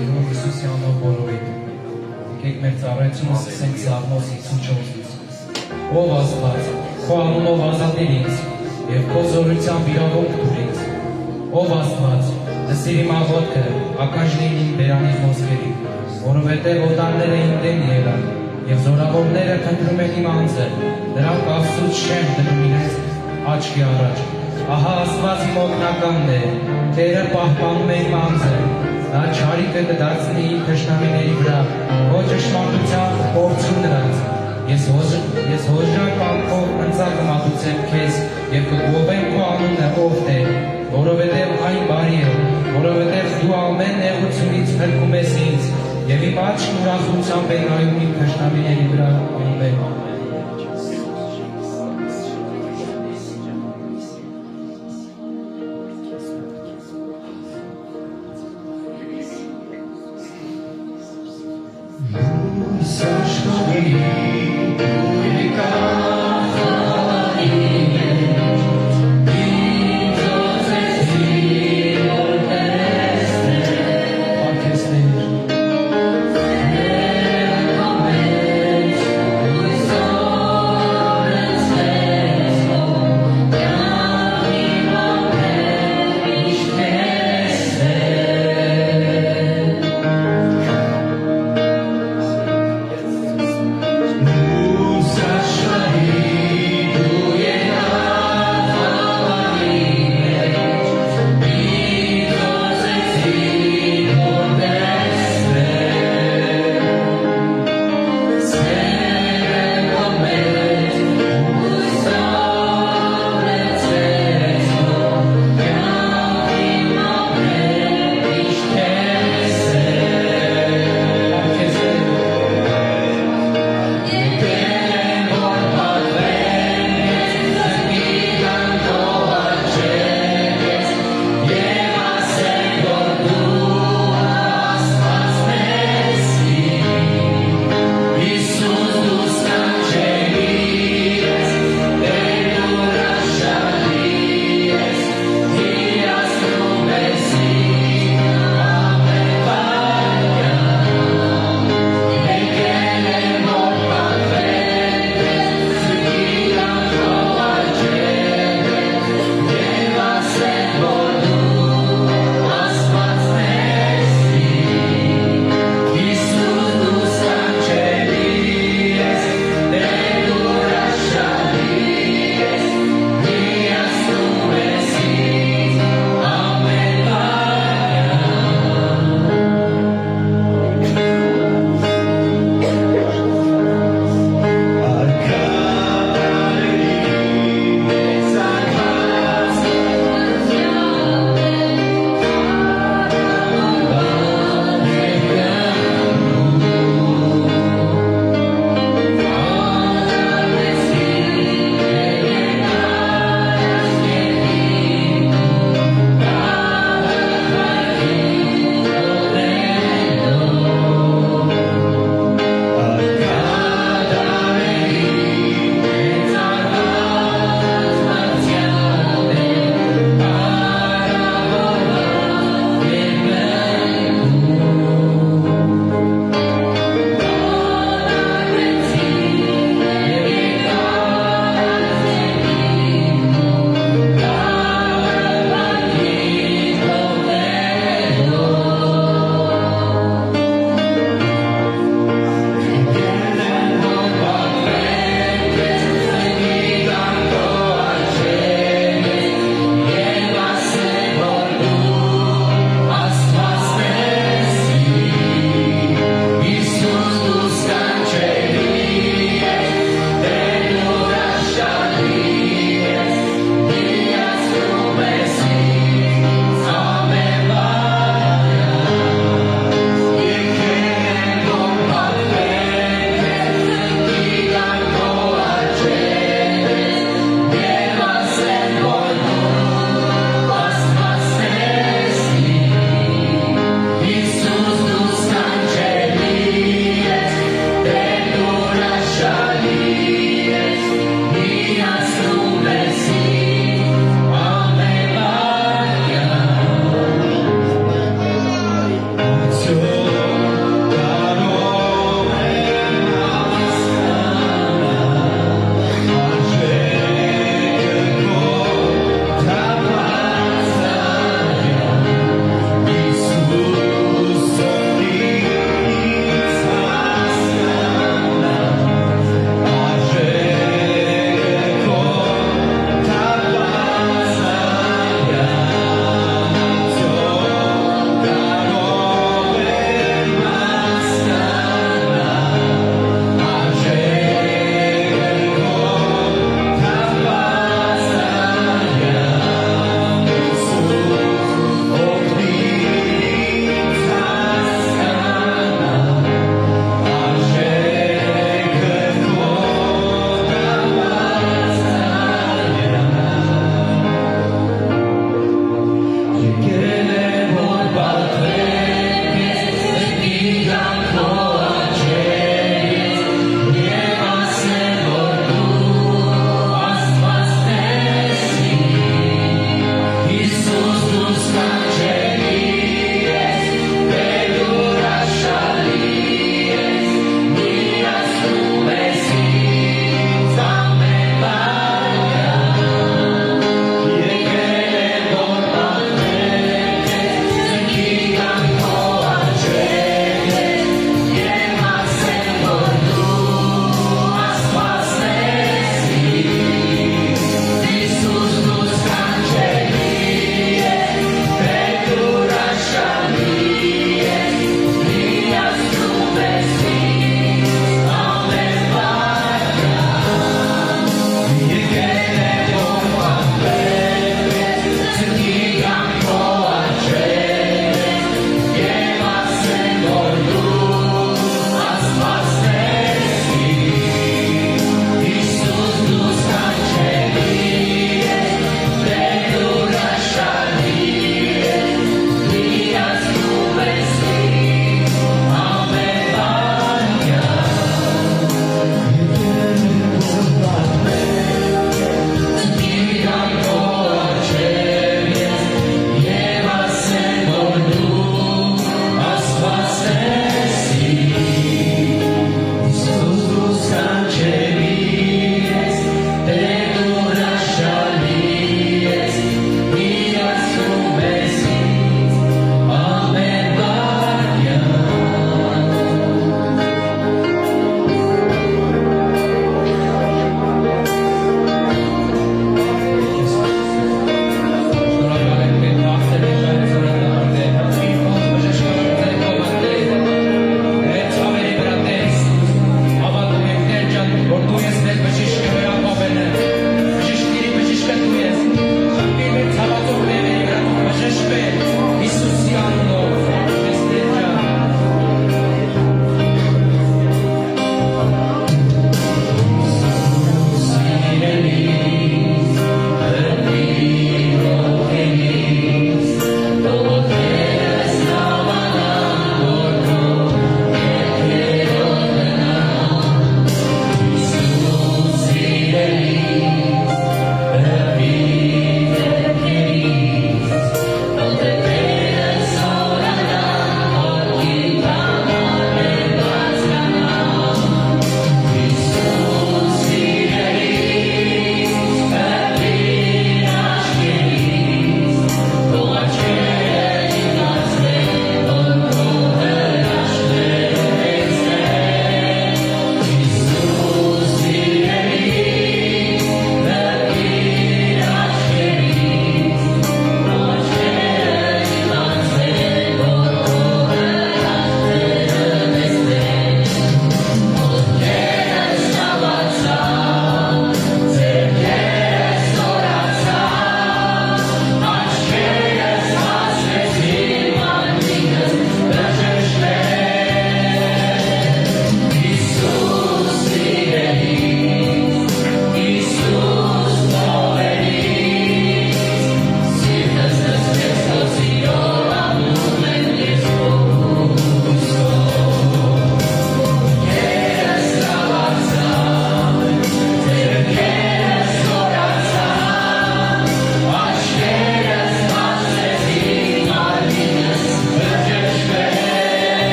Սիրուն Հիսուսի անով բոլորիդ, եկեք մեր ծառայությունը սկսենք Սաղմոս 54-ից։ Ով Աստված, քո անունով ազատիր ինձ, և քո զորությամբ իրավունք տուր ինձ։ Ով Աստված, լսիր իմ աղոթքը, ականջ լինի իմ բերանից ոսկերի, որովհետև օտարները իմ դեմ ելան, և զորավորները փնտրում են իմ անձը, նրանք Աստծուց շեմ դնում իրենց աչքի առաջ։ Ահա Աստված իմ օգնականն է, Տերը պահպանում է իմ անձը, նա չարիքը կդարձնի իմ թշնամիների վրա, ոչ ճշմարտությամբ կորցրու նրանց։ Ես հոժար կամքով ընծա կմատուցեմ քեզ և կգովեմ քո անունը, ով Տեր, որովհետև այն բարի է, որովհետև դու ամեն նեղությունից փրկում ես ինձ, և իմ աչքն ուրախությամբ է նայում իմ թշնամիների վրա։ Ամեն։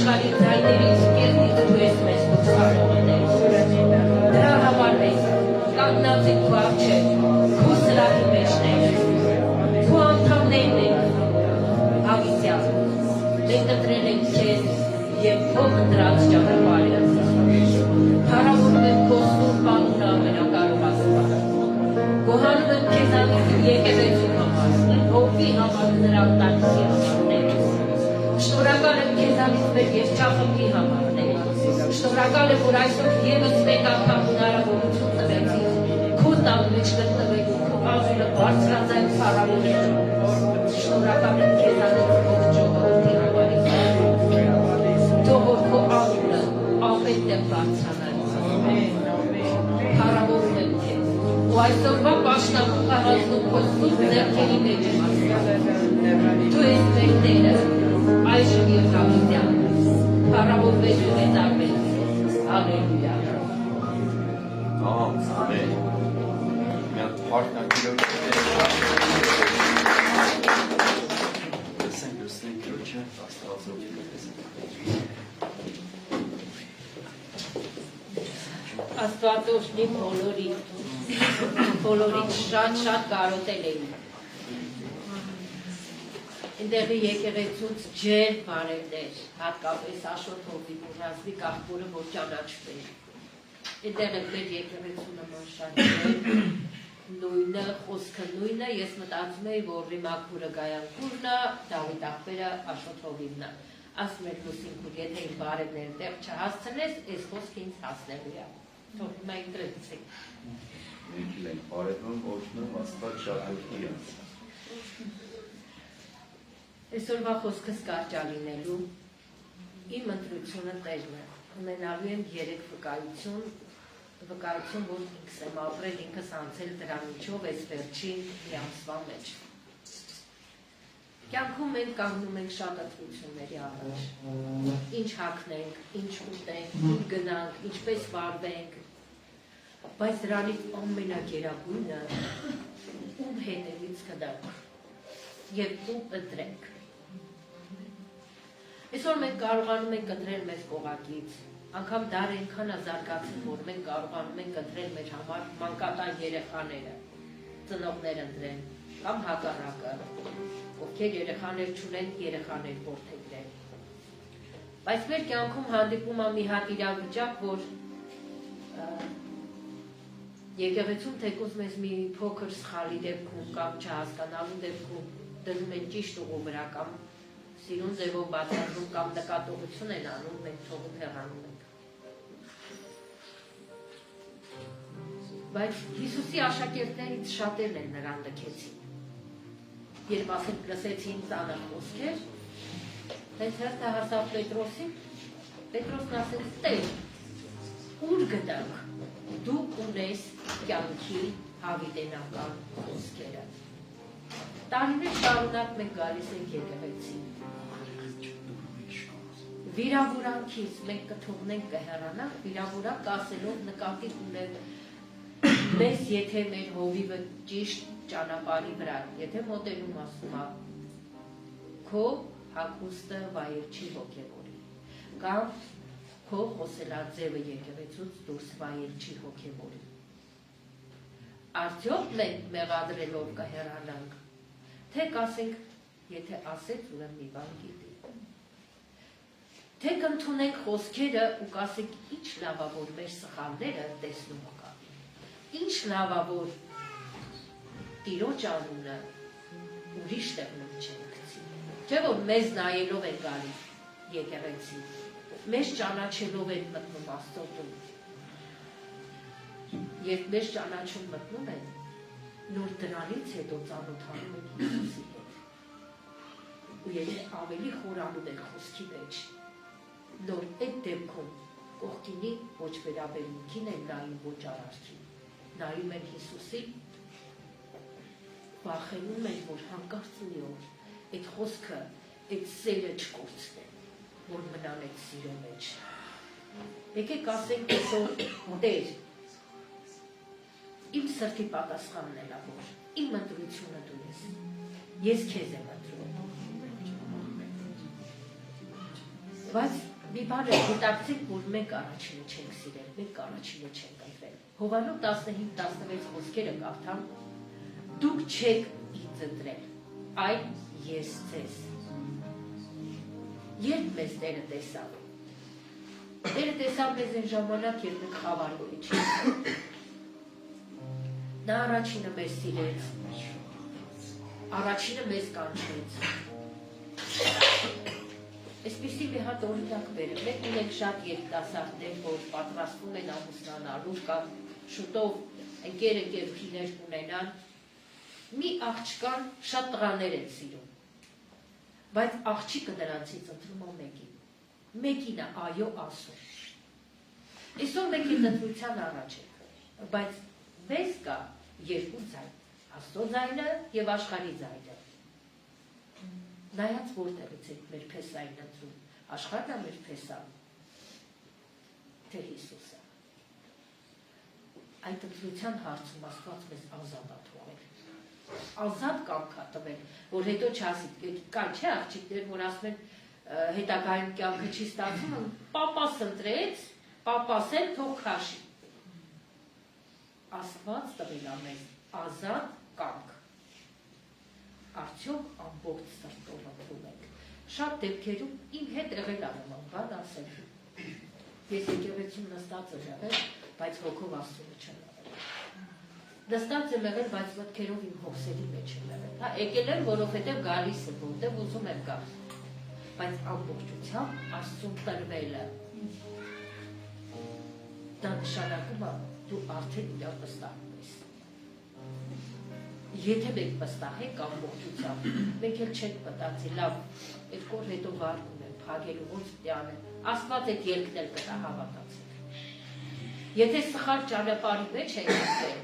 աշխարհի ձայներից կերտից դու ես մեզ դուրսարողներ։ Դրա համար մենք կանգնած ենք քո առջև, քո սրահի մեջներ, քո անդամներն ենք, հավիտյան։ Մենք ընտրել ենք քեզ և քո ընտրած ճանապարհը։ Փառավորում եմ քո սուրբ անունը ամենակարող Աստված։ Գոհանում եմ քեզանից եկեղեցու համար, հովվի համար, նրա ընտանիքի համար։ Շնորհակալ եմ քեզանից մեր երջախմբի համար։ Շնորհակալ եմ, որ այսօր ևս մեկ անգամ հնարավորություն տվեցիք քո տան մեջ գտնվելու, քո անունը բարձրաձայն փառավորելու։ Շնորհակալ եմ քեզանից ողջ ժողովրդի համար։ Թող որ քո անունը ամեն տեղ բարձրանալու։ Փառավորում եմ քեզ։ Ու այսօրվա պաշտամունք առանձնում քո սուրբ ձեռքերի մեջ եմ ասում։ Դու ես մեր Տերը, այժմ և հավիտյան։ Փառավորվելու մեծ արմեն։ Հալելույա։ Ամեն։ Միան հարթնակիրոջ լսենք քրոջը, Աստվածով Աստված օրհնի բոլորին շատ կարոտել էին։ Այնտեղի եկեղեցուց ջեր բարևներ, հատկապես Աշոտ Հովի Ռազմիկ աղբորը, որ ճանաչվեր։ Այնտեղ էլ մեր եկեղեցու նման շատ ջեր, նույնը, խոսքը նույնը, ես մտածում էի, որ Ռիմաքուրը Գայանքուրն է, Դավիթ աղբերը Աշոտ Հովինն է։ Ասում էր Լուսինքուր, եթե իմ բարևները տեղ չհասցնես, այս խոսքը ինձ հասնելու է։ Թող հիմա ինտրեցեք։ մենք ենք բարևում, օրհնում, Աստված շատ օրհնի անց։ Այսօրվա խոսքս կարճ լինելու, իմ ընտրությունը Տերն է, ունենալու եմ 3 վկայություն, որ ինքս եմ ապրել, ինքս անցել դրա միջով այս վերջին մի ամսվա մեջ։ Կյանքում մենք կանգնում ենք շատ ընտրությունների առաջ, ինչ հագնենք, ինչ ուտենք, ուր գնանք, ինչպես վարվենք, բայց դրանից ամենագերագույնը ում հետևից գնանք և ում ընտրենք։ Այսօր մենք կարողանում ենք ընտրել մեզ կողակից, անգամ դար այնքան է զարգացել, որ մենք կարողանում ենք ընտրել մեր համար մանկատան երեխաները, ծնողներ ընտրեն, կամ հակառակը, ովքեր երեխաներ չունեն, երեխաներ որդեգրեն։ Բայց մեր կյանքում հանդիպում է մի հատ իրավիճակ, որ եկեղեցում թեկուզ մեզ մի փոքր սխալի դեպքում կամ չհասկանալու դեպքում դնում են ճիշտ ուղու վրա կամ սիրուն ձևով բացատրում կամ նկատողություն են անում, մենք թողում հեռանում ենք։ Բայց Հիսուսի աշակերտներից շատերն են նրան լքեցին։ Երբ լսեցին ծանր խոսքեր, հենց հերթը հասավ Պետրոսին, Պետրոսն ասեց, Տեր, ուր գնանք, դու ունես կյանքի հավիտենական խոսքերը։ Տարիներ շարունակ մենք գալիս ենք եկեղեցի։ Վիրավորանքից մենք կթողնենք կհեռանանք, վիրավորանք ասելով նկատի ունենք մեզ, եթե մեր հովիվը ճիշտ ճանապարհի վրա, եթե մոտենում ասում է քո հագուստը վայելչի հոգևորի, կամ քո խոսելաձևը եկեղեցուց դուրս վայելչի հոգևորի։ Արդյոք մենք մեղադրելով կհեռանանք, թե կասենք, եթե ասեց, ուրեմն մի բան գիտի։ Թե կընդունենք խոսքերը ու կասենք, ինչ լավ է, որ մեր սխալները տեսնում կա։ Ինչ լավ է, որ Տիրոջ անունը ուրիշ տեղում չեն գցի։ Չէ՞ որ մեզ նայելով են գալիս եկեղեցի, մեզ ճանաչելով են մտնում Աստծո տուն։ Երբ մեզ ճանաչում մտնում են, նոր դրանից հետո ծանոթանում են Հիսուսի հետ։ Ու եթե ավելի խորանում են խոսքի մեջ, նոր այդ դեպքում կողքինի ոչ վերաբերմունքին են նայում, ոչ արարքին, նայում են Հիսուսին, վախենում են, որ հանկարծ մի օր այդ խոսքը, այդ սերը չկորցնեն, որ մնան այդ սիրո մեջ։ Եկեք ասենք այսօր, Տեր, իմ սրտի պատասխանն էլ է, որ իմ ընտրությունը դու ես, ես քեզ եմ ընտրում։ Բայց մի բան է գիտակցեք, որ մենք առաջինը չենք սիրել, մենք առաջինը չենք ընտրել։ Հովանու 15-16 խոսքերը կարդամ, դուք չեք ինձ ընտրել, այլ ես ձեզ։ Երբ մեզ Տերը տեսավ։ Տերը տեսավ մեզ այն ժամանակ, երբ մենք խավարի մեջ էինք։ Նա առաջինը մեզ սիրեց, առաջինը մեզ կանչեց։ Այսպիսի մի հատ օրինակ բերեմ, մենք ունենք շատ երիտասարդներ, որ պատրաստվում են ամուսնանալու կամ շուտով ընկեր-ընկերուհիներ կունենան, մի աղջկան շատ տղաներ են սիրում, բայց աղջիկը նրանցից ընտրում է մեկին, մեկին է այո ասում։ Այսօր մենք այդ ընտրության առաջ ենք, բայց մեզ կա երկու ձայն, Աստծո ձայնը և աշխարհի ձայնը։ Նայած որտեղից եք մեր փեսային ընտրում, աշխարհն է մեր փեսան, թե Հիսուսը։ Այդ ընտրության հարցում Աստված մեզ ազատ է թողել, ազատ կամք է տվել, որ հետո չասի, կան չէ աղջիկներ, որ ասում են հետագայում կյանքը չի ստացվում, պապաս ընտրեց, պապաս էլ թող քաշի։ Աստված տվել է մեզ ազատ կամք։ Արդյոք ամբողջ սրտով ընտրում ենք։ Շատ դեպքերում իմ հետ եղել է նման բան ասել։ Ես եկեղեցում նստած եմ եղել, բայց հոգով Աստծունը չեմ եղել։ Նստած եմ եղել, բայց մտքերով իմ հոգսերի մեջ եմ եղել։ Հա, եկել եմ, որովհետև գալիս եմ, որտեղ ուզում եմ գալ։ Բայց ամբողջությամբ Աստծուն տրվելը դա նշանակում է դու արդեն իրար վստահում ես։ Եթե մենք վստահենք ամբողջությամբ, մենք էլ չենք մտածի, լավ, այդ կոր հետո վարկում են, փագելու ոնց պիտի անեն, Աստված այդ ելքն էլ կտա հավատացեք։ Եթե սխալ ճանապարհի մեջ ենք ընկել,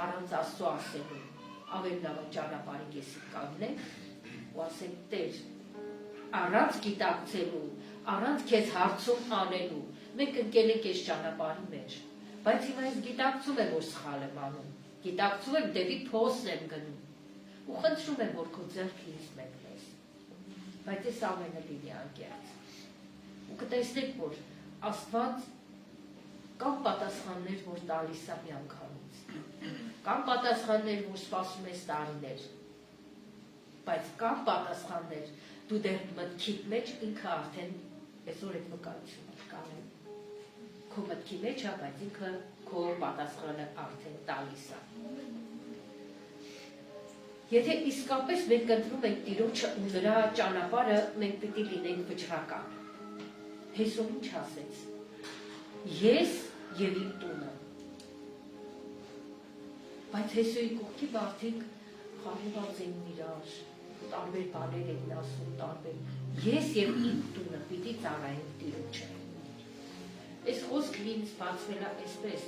առանց Աստծո ասելու, ավելի լավ ճանապարհի կեսին կանգնենք ու ասենք Տեր, առանց գիտակցելու, առանց քեզ հարցում անելու, մենք ընկել ենք այս ճանապարհի մեջ։ Բայց հիմա ես գիտակցում եմ, որ սխալ եմ անում, գիտակցում եմ դեպի փոսն եմ գնում ու խնդրում եմ, որ քո ձեռքը ինձ մեկնես, բայց ես ամենը լինի անկեղծ ու կտեսնեք, որ Աստված կան պատասխաններ, որ տալիս է միանգամից, կան պատասխաններ, որ սպասում ես տարիներ, բայց կան պատասխաններ, դու դեռ մտքիդ մեջ ինքը արդեն այսօր այդ վկայությունը կանեմ քո մտքի մեջ է, բայց ինքը քո պատասխանը արդեն տալիս է։ Եթե իսկապես մենք ընտրում ենք Տիրոջը ու նրա ճանապարհը, մենք պիտի լինենք վճռական։ Հեսուն ինչ ասեց. Ես եւ իմ տունը։ Բայց Հեսուի կողքի մարդիկ խաղաղված են իրար, տարբեր բաներ են ասում, տարբեր։ Ես եւ իմ տունը պիտի ծառայենք Տիրոջը։ Այս խոսքն ինձ բացվել է այսպես,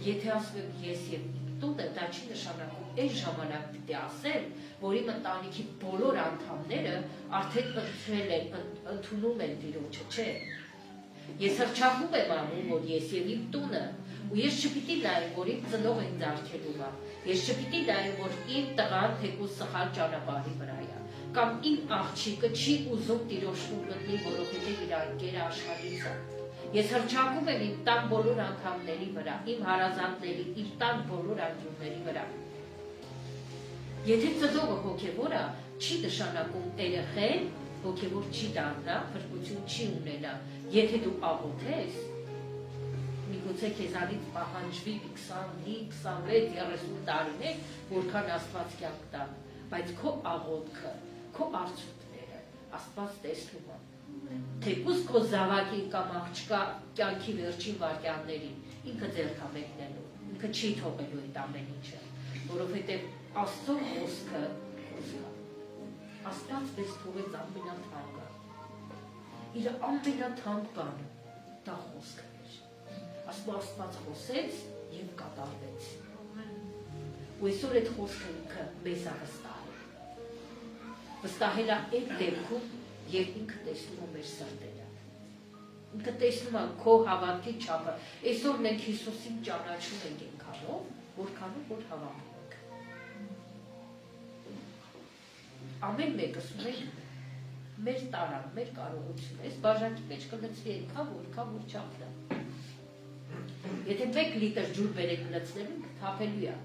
եթե ասում եմ ես եւ իմ տունը, դա չի նշանակում այս ժամանակ պիտի ասել, որ իմ ընտանիքի բոլոր անդամները արդեն ընտրել են, ընդունում են Տիրոջը, չէ։ Ես հռչակում եմ անում, որ ես եւ իմ տունը, ու ես չպիտի նայեմ, որ իմ ծնողը ինձ արգելում է, ես չպիտի նայեմ, որ իմ տղան թեկուզ սխալ ճանապարհի վրա է, կամ իմ աղջիկը չի ուզում Տիրոջն մտնի, որովհետեւ իր անկերը աշխարհից է։ Ես հռչակում եմ իմ տան բոլոր անդամների վրա, իմ հարազատների, իմ տան բոլոր անդամների վրա։ Եթե ծնողը հոգևոր է, չի նշանակում երեխեն հոգևոր չի դառնա, փրկություն չի ունենա։ Եթե դու աղոթես, միգուցե քեզանից պահանջվի 25, 26, 30 տարիներ, որքան Աստված կյանք տա, բայց քո աղոթքը, քո արցունքները Աստված տեսնում է։ Թեկուզ քո զավակին կամ աղջկա կյանքի վերջին վայրկյաններին ինքը ձեռք է մեկնելու, ինքը չի թողելու այդ ամեն ինչը, որովհետև Աստծո խոսքը Աստված մեզ թողեց ամենաթանկը, իր ամենաթանկ բանը դա խոսքը էր, Աստված խոսեց և կատարվեց, ու այսօր այդ խոսքը ինքը մեզ է վստահել է այդ դեպքում, երբ ինքը տեսնում է մեր սրտերը, ինքը տեսնում է քո հավատքի չափը, այսօր մենք Հիսուսին ճանաչում ենք այնքանով, որքանով որ հավատում ենք։ Ամեն մեկս ունենք մեր տարան, մեր կարողությունը, այս բաժակի մեջ կլցվի այնքան, որքան որ չափն է։ Եթե 1 լիտր ջուր բերեք լցնելու, թափելու է։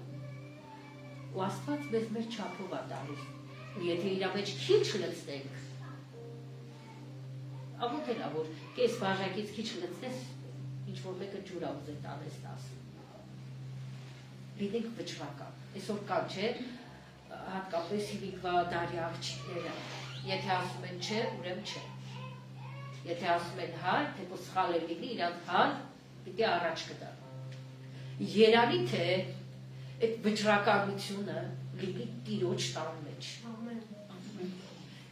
Ու Աստված մեզ մեր չափով է տալիս։ Ու եթե իր մեջ քիչ լցնենք, ամոթ է, որ կես բաժակից քիչ լցնես, ինչ որ մեկը ջուր է ուզեն տանես 10։ Լինենք վճռական։ Այսօր կան, չէ, հատկապես հիմիկվա դարի աղջիկները, եթե ասում են չէ, ուրեմն չէ։ Եթե ասում են հա, թեպուս սխալ է լինի, իրանք հան պիտի առաջ կտան։ Երանի թե այդ վճռականությունը լինի Տիրոջ տան մեջ։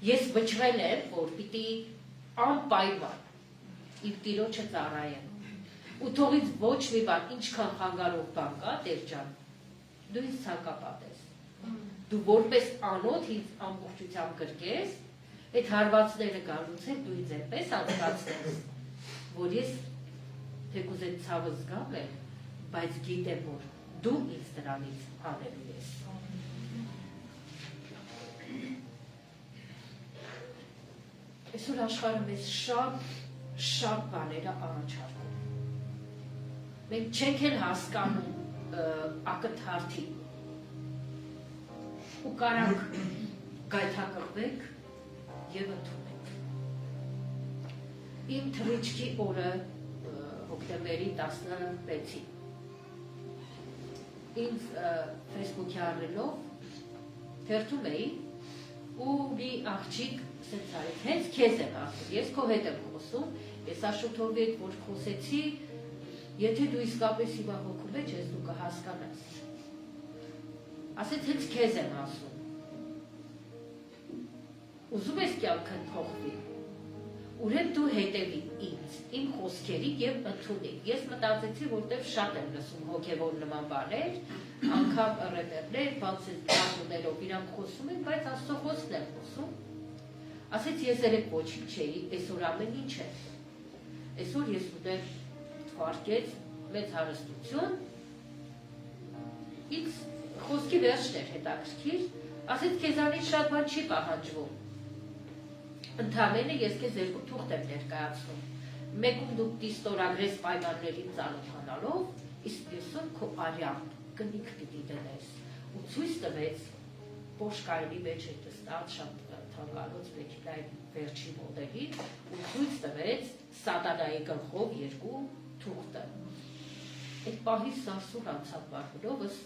Ես վճռել եմ, որ պիտի անպայման իր Տիրոջը ծառայեմ։ Ու թողից ոչ մի բան, ինչքան խանգարող բան կա, Տեր ջան, դու ինձ ցանկապատես։ Դու որպես անոթ ինձ ամբողջությամբ գրկես, այդ հարվածները գալուց է դու ինձ այնպես անցկացնես, որ ես թեկուզ այդ ցավը զգամ եմ, բայց գիտեմ, որ դու ինձ դրանից հանելու ես։ Այսօր աշխարհը մեզ շատ բաներ է առաջարկում։ Մենք չենք էլ հասկանում ակնթարթի ու կարանք գայթակղվենք եւ ընդունենք։ Իմ թռիչքի օրը հոկտեմբերի 16-ին ինձ Facebook-ի առնելով թերթում էի ու մի աղջիկ ասեց արեց, հենց քեզ եմ ասում, ես քո հետ եմ խոսում, ես Աշոթովի հետ որ խոսեցի, եթե դու իսկապես հիմա հոգու մեջ ես, դու կհասկանաս։ Ասեց, հենց քեզ եմ ասում։ Ուզում ես կյանքդ փոխվի։ Ուրեմն դու հետևի ինձ, իմ խոսքերին եւ ընդունի։ Ես մտածեցի, որտեվ շատ եմ լսում հոգեվոր նման բաներ, անգամ ռեպերներ, բացելով իրանք խոսում են, բայց Աստծո խոսքն եմ խոսում։ Ասեց, ես երեք ոչինչ չէի, այսօր ամեն ինչ է։ Այսօր ես ուտեմ թվարկեց մեծ հարստություն, X խոսքի վերջն էր հետաքրքիր, ասեց քեզանից շատ բան չի պահանջվում։ Ընդհանրապես ես քեզ երկու թուղթ եմ ներկայացնում։ Մեկում դու ստորագրես պայմաններին ծանոթանալով, իսկ մյուսում քո արյան կնիք պիտի դնես։ Ու ցույց տվեց Պոշկայնի մեջ այդ ստած շատ թանկարոց մեքենայի վերջի մոդելի, ու ցույց տվեց սատանայի գլխով երկու թուղթը։ Այդ պահից սարսուռ անցավ բարբերովս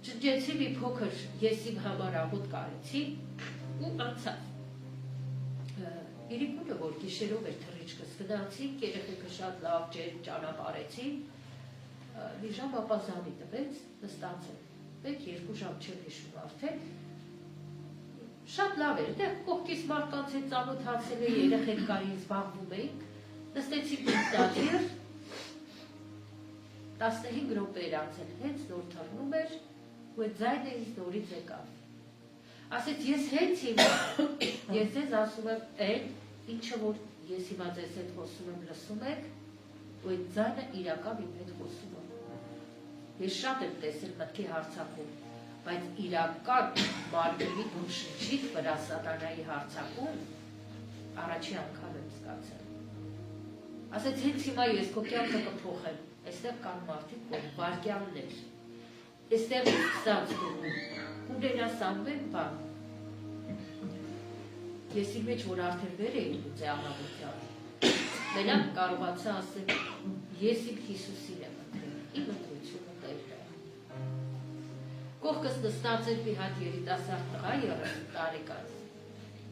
ջջեցի մի փոքր ես իմ համար աղոտ կարեցի ու անցավ։ Իրիկունը, որ գիշերով էր թռիչքս գնացինք, երեխեքը շատ լավ ճանապարհեցին, մի ժամ ապազանի տվեց, նստացել, 1-2 ժամ չեմ հիշում արդեն, շատ լավ էր, դեռ կողքից մարդկանց հետ ծանոթացել էի, երեխեք կային, զբաղվում էինք, նստեցինք ինձ 15 րոպե էր անցել, հենց նոր թռնում էր, ու այդ ձայնը ինձ նորից եկավ։ Ասեց, ես հենց հիմա, ես ձեզ ասում եմ այն, ինչը որ ես հիմա ձեզ հետ խոսում եմ, լսում եք, ու այդ ձայնը իրական իմ հետ խոսում եմ։ Ես շատ եմ տեսել մտքի հարցակում, բայց իրական մարդերի ու շնչիտ վրա սատանայի հարցակում առաջի անգամ եմ զգացել։ Ասեց, հենց հիմա ես քո կյանքը կփոխեմ, այստեղ կան մարդիկ, որ վարկյաններ, այստեղ սկսած դու, ունենաս ամեն բան։ Ես իր մեջ, որ արդեն վեր էի լուծե ամավության, մենակ կարողացա ասել, ես իմ Հիսուսին եմ ընտրել, իմ ընտրությունը Տերն է։ Կողքս նստած էր մի հատ երիտասարդ տղա 30 տարեկան,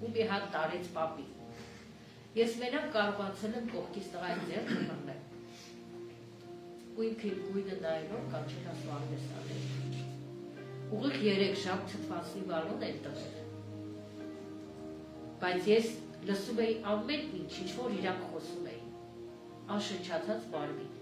ու մի հատ տարեց պապի։ Ես մենակ կարողացել եմ կողքից տղայի ձեռքը բռնել։ Ու ինքը իմ գույնը նայելով կանչել ասվարվեսանել։ Ուղիղ 3 ժամ թթվածնի բալոն էր տվել։ Բայց ես լսում էի ամեն ինչ, ինչ որ իրանք խոսում էին, անշնչացած մարմին։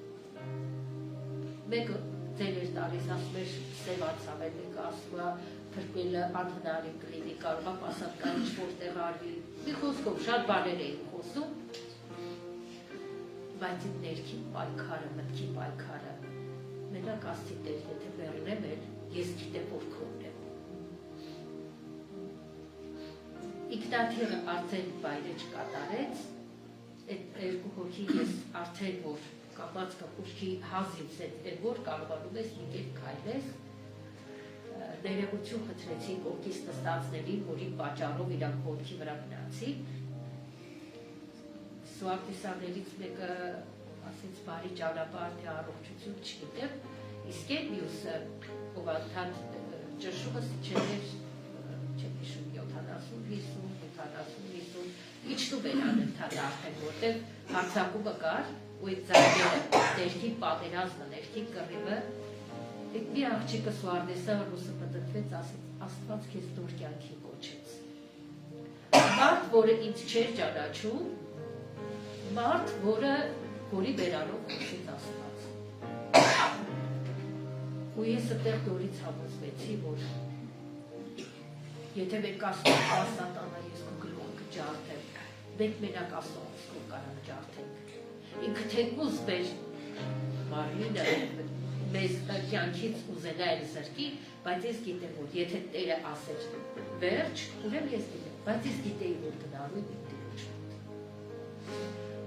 Մեկը ձեր էր տալիս, ասում էր սևացավ է, մեկը ասում է փրկելը անհնարին կլինի, կարող է պասատկա ինչ որտեղ արվի։ Մի խոսքով շատ բաներ էին խոսում, բայց իմ ներքին պայքարը, մտքի պայքարը, մենակ Աստծի Տեր, եթե մեռնեմ էլ, ես գիտեմ, որ քոնն եմ։ Ինքնաթիռը արդեն վայրեջ կատարեց, այդ երկու հոգի ես արդեն որ կապած կապուշքի հազիվս այդ որ կարողանում ես մի կերպ քայլես, ներողություն խնդրեցին կողքից նստածներին, որի պատճառով իրանք ոտքի վրա գնացին։ Սուարտիսաներից մեկը ասեց բարի ճանապարհ թե առողջություն չգիտեմ, իսկ այդ մյուսը ով անդադ ճշուղս չէր, չեմ հիշում 70-50 իջնում էր անընդհատ արդեն, որտեղ հարձակումը կար ու այդ ձայները, ներքին պատերազմը, ներքին կռիվը, այդ մի աղջիկը Սուարդեսը ռուսը պտտվեց, ասեց Աստված քեզ նոր կյանքի կոչեց։ Մարդ, որը ինձ չէր ճանաչում, մարդ, որի բերանով խոսեց Աստված։ Ու ես այդտեղ նորից համոզվեցի, որ եթե մենք ասում Սատանա ես քո գլուխը կջարդեմ, մենք մենակ ասողս քո կարանք ջարդենք։ Ինքը թեկուզ մեր մարմինը մեզ կյանքից ուզենա էլ զրկի, բայց ես գիտեմ, որ եթե Տերը ասեր վերջ, ուրեմն ես գիտեմ, բայց ես գիտեի, որ գնալու եմ իմ Տիրոջ մոտ։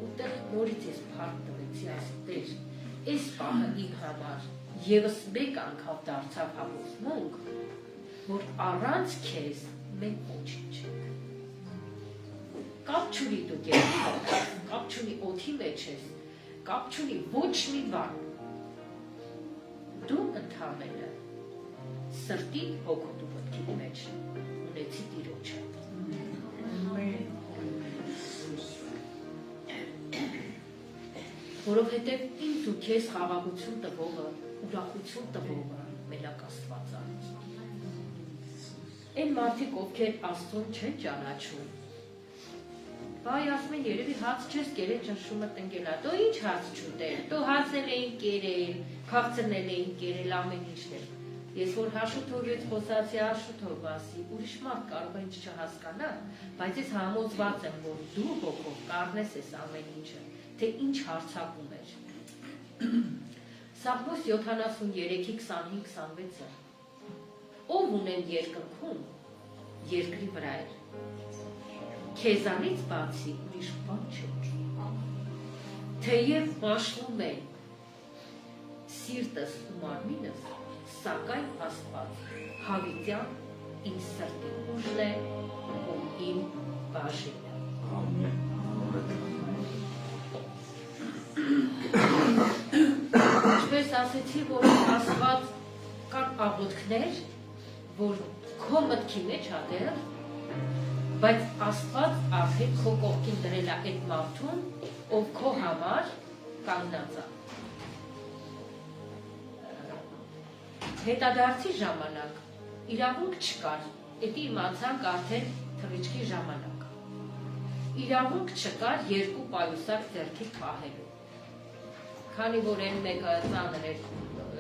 Ուտեղ նորից ես փառք տվեցի, ասի Տեր, այս պահը իմ համար եւս մեկ անգամ դարձավ համոզմունք, որ առանց քեզ մենք ոչինչ չենք։ Կապ չունի դու գերիով, կապ չունի օդի մեջ ես, կապ չունի ոչ մի բան։ Դու ընդհանրապես սրտի հոգու ոտքի մեջ ունեցի Տիրոջը։ Որովհետև ինձ ու քեզ խաղաղություն տվողը, ուրախություն տվողը մենակ Աստված է։ Այն մարդիկ, ովքեր Աստծուն չեն ճանաչում, բայ ասում են երևի հաց չես կերել ճնշումը տնկելա, դու ինչ հաց չուտել, դու հացել էին կերել, քաղցրնել էին կերել ամեն ինչներ։ Ես որ հաշութովից խոսացի հաշութով ասի, ուրիշ մարդ կարող է ինձ չհասկանա, բայց ես համոզված եմ, որ դու հոգով կառնես այս ամեն ինչը, թե ինչ հարցակում էր։ Սաղմոս 73-25-26-ը ով ունեն երկնքում, երկրի վրա էր, քեզանից բացի ուրիշ բան չէ։ Թեև մաշվում են սիրտս ու մարմինս, սակայն Աստված հավիտյան իմ սրտի ուժն է ու իմ բաժինը։ Ինչպես ասեցի, որ Աստված կան աղոթքներ, որ քո մտքի մեջ ադեր, բայց Աստված արդեն քո կողքին դրել է այդ մարդուն, ով քո համար կանգնած է։ Հետադարձի ժամանակ իրավունք չկար, դա իմացանք արդեն թռիչքի ժամանակ։ Իրավունք չկար երկու պայուսակ ձեռքի պահելու։ Քանի որ այն մեկը ծանր էր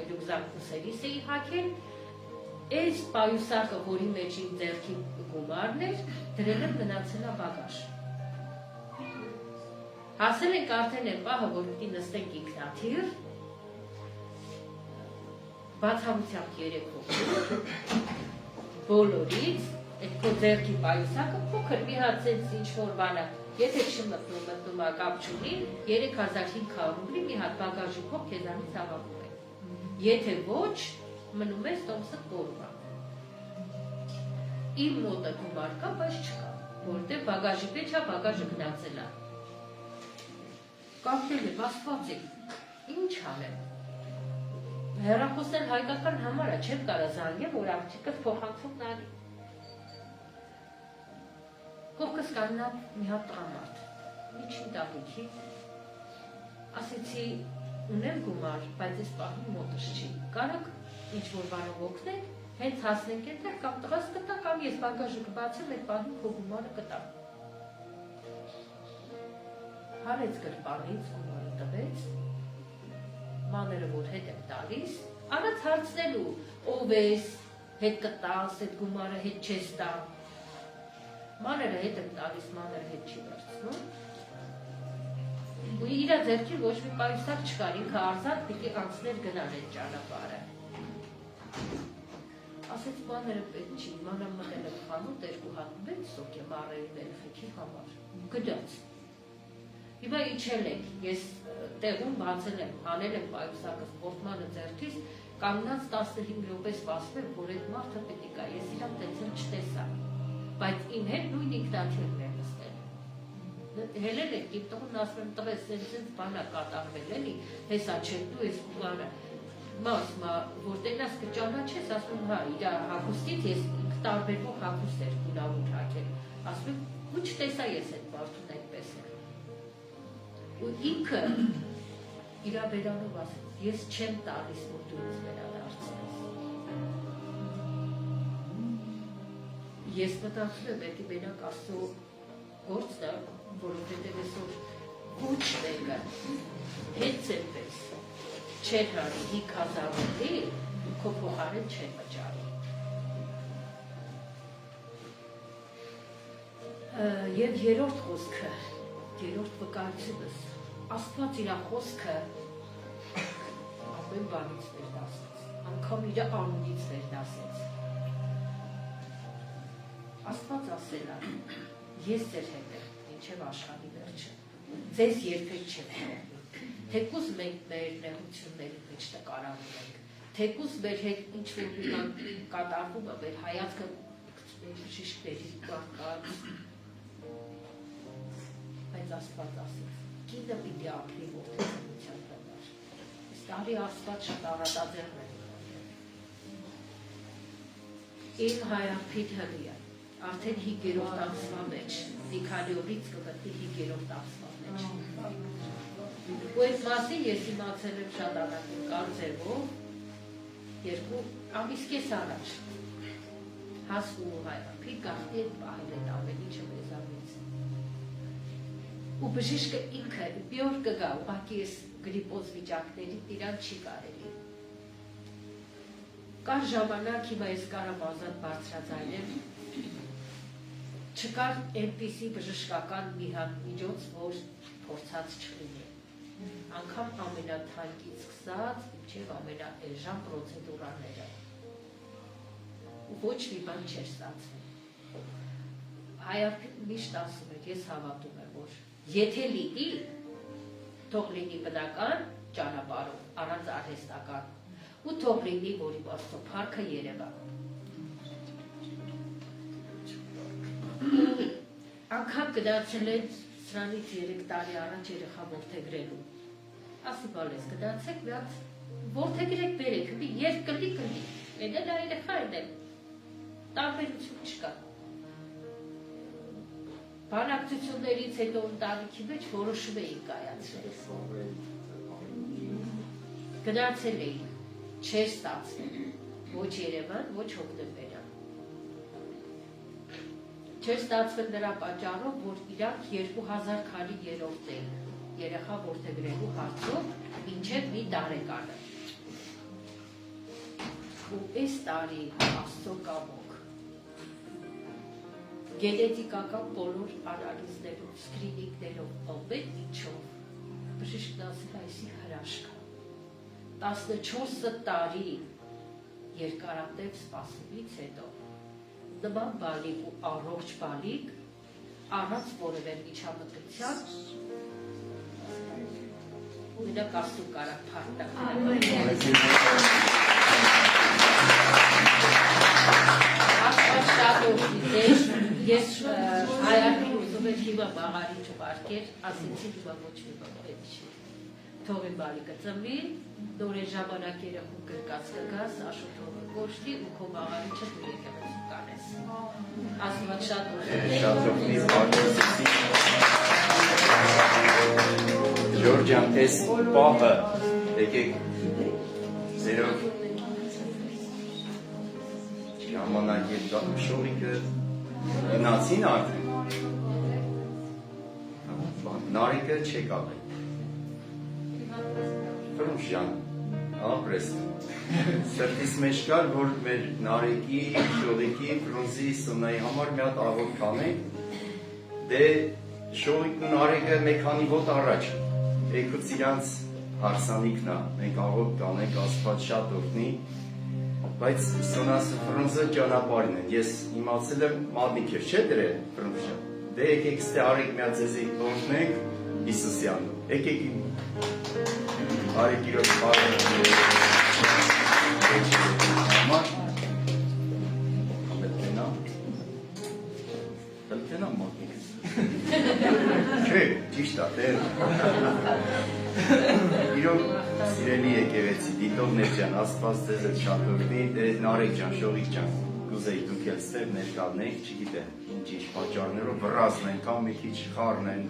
ռյուկզակ ուսերիս էի հագել, այս պայուսակը, որի մեջ իմ ձեռքի գումարն էր, դրել եմ մնացել է բագաժ։ Հասել ենք արդեն այն պահը, որ պիտի նստենք ինքնաթիռ, բացառությամբ 3 հոգի, բոլորից այդ քո ձեռքի պայուսակը փոքր մի հատ ինչ-որ բանը, եթե չմտնում է կապ չունի, 3500 ռուբլի մի հատ բագաժի փող քեզանից հավաքում է։ Եթե ոչ, մնում ես տոմսը կորում է։ Իմ մոտը գումար կա, բայց չկա, որտեղ բագաժի մեջ է, բագաժը գնացել է։ Կապնել եմ, Աստված է, ինչ անեմ։ Հեռախոսել հայկական համար է, չեմ կարա զանգեմ, որ աղջիկս փոխանցում նանի։ Կողքս կանգնա մի հատ տղամարդ, միջին տաղիքի, ասեցի, ունեմ գումար, բայց այս պահին մոտս չի, կարաք ինչ-որ բանով օգնեք, հենց հասնենք ենտեղ կամ տղաս կտա, կամ ես բագաժը կբացեմ, այդ պահին քո գումարը կտամ։ Հարեց գրպանից, գումարը տվեց, մաները որ հետ եմ տալիս, առած հարցնելու, ով ես, հետ կտաս, այդ գումարը հետ չես տա։ Մաները հետ եմ տալիս, մաները հետ չի վերցնում։ Ու իրա ձեռքին ոչ մի պայուսակ չկար, ինքը արզատ պիտի անցներ գնալ այդ ճանապարհը։ ասեց մաները պետք չի, մանա մտել եմ խանութ, 2 հատ մեծ սոկ եմ առել երեխեքի համար, գնաց։ Հիմա իջել եք, ես տեղում բացել եմ, հանել եմ պայուսակը սպորտմանը ձեռքից, կանգնած 15 րոպե սպասում եմ, որ այդ մարդը պետք է գա, ես իրան տենց էլ չտեսա, բայց իմ հետ նույն ինքնաթիռն է նստել։ Հելել եք, իմ տղուն ասում եմ, տղես սենց բանա կատարվել էլի, հեսա չեք դու ես բանը, մասմա, որ տենաս կճանաչես, ասում եմ, հա, իր հագուստից ես ինք տարբերվող հագուստ էր գունավոր հագել, ասում եմ, ու չտեսա ես այդ մարդուն այդպես է։ Ու ինքը իրա բերանով ասեց, ես չեմ տալիս, որ դու ինձ վերադարձնես։ Ես մտածում եմ, էդի մենակ Աստծո գործն է, որովհետև այսօր ոչ մեկը հենց այնպես չեր հարի 5000 ռուբլի, քո փոխարեն չեն վճարի։ Եվ երրորդ խոսքը, երրորդ վկայությունս, Աստված իր խոսքը ամեն բանից վերդասեց, անգամ իր անունից վերդասեց։ Աստված ասել է, ես ձեր հետ եմ, մինչև աշխարհի վերջը, ձեզ երբեք չեմ թողնի, թեկուզ մենք մեր նեղությունների մեջ նկարանում ենք, թեկուզ մեր հետ ինչ-որ մի բան կատարվում է, մեր հայացքը շիշկների կարկած, բայց Աստված ասեց, կինը պիտի ապրի որդեգրության համար։ Այս տարի Աստված շատ առատաձեռն է։ Իմ հայրապիտ հնի է, արդեն 5-րդ ամսվա մեջ, մի քանի օրից կմտնի 5-րդ ամսվա մեջ։ Ու այս մասին ես իմացել եմ շատ անակնկալ ձևով 2 ամիս կես առաջ։ Հասու հայրապիտ գաղտնի հետ պահել այդ ամեն ինչը մեզանից։ Ու բժիշկը ինքը մի օր կգա, ուղղակի ես գրիպոզ վիճակների իրան չի կարելի։ Կար ժամանակ, հիմա ես կարամ ազատ բարձրաձայնեմ, չկար այնպիսի բժշկական մի հատ միջոց, որ փորձած չլինի։ Անգամ ամենաթանկից սկսած, մինչև ամենաէժան պրոցեդուրաները։ Ու ոչ մի բան չէր ստացվում։ Հայրապետը միշտ ասում էր, ես հավատում եմ, որ եթե լինի, թող լինի բնական ճանապարհով, առանց արհեստական, ու թող լինի, որ իմաստով փառքը Երևան։ Անգամ գնացել են սրանից 3 տարի առաջ երեխա որդեգրելու։ Ասի բալես, գնացեք մի հատ որդեգրեք բերեք, երբ կլի, էդ էլ երեխա էլ տարբերություն չկա։ Բանակցություններից հետո ընտանիքի մեջ որոշում էին կայացրել։ Գնացել էին, չէր ստացվել, ոչ Երևան, ոչ Հոկտեմբերյան։ Չէր ստացվել նրա պատճառով, որ իրանք 2000 քանի երրորդ էին երեխա որդեգրելու հարցով մինչև մի տարեկանը։ Ու այս տարի Աստծո կամոք գենետիկական բոլոր անալիզներով, սկրինինգներով, ամեն ինչով բժիշկն ասել այսի հրաշքա։ 14 տարի երկարատև սպասումից հետո նման բալիկ ու առողջ բալիկ առանց որևէ միջամտության մենակ Աստծո կարա փառք Ես հայարին ուզում էր հիմա մաղարի չվարկեր, ասեցի հիմա ոչ մի բան չի։ Թող իմ բալիկը ծնվի, նոր է ժամանակ երեխու գրկած կգաս, Աշոթովը կոշտի ու քո մաղարիչը դու եկեղեցու կանես։ Աստված շատ օգնի Ժորջան, այս պահը եկեք ձերով ժամանակ երկար շորիկը գնացին արդեն նարիկը չեք ապել Ֆրուշյան ապրես սրտիս մեջ կար, որ մեր նարիկի, շորիկի, ֆրունզի, սունայի համար մի հատ աղոտ կանենք դե շորիկն ու նարիկը մեկ քանի ոտ առաջ եկուց իրանց հարսանիքն է, մենք աղոտ կանենք, Աստված շատ օգնի բայց Սոնասը Ֆրունզը ճանապարհին են։ Ես իմացել եմ մատնիկ էր, չէ՞ դրե Ֆրունզը։ Դե եկեք ստե արեք մի հատ ձեզի օրհնենք Հիսուսյան։ Եկեք արեք իրոք բարը։ Տնա մատնիկ։ Չէ, ճիշտ է, դեր։ Իրոք սիրելի եկեղեցի, դիտողներ ջան, Աստված ձեզ հետ շատ օրհնի, Նարեկ ջան, Շողիկ ջան, կուզեի դուք էլ ստեղ ներկայանեք, չգիտեմ, ինչ պատճառներով վռազն են, կամ մի քիչ խառն են,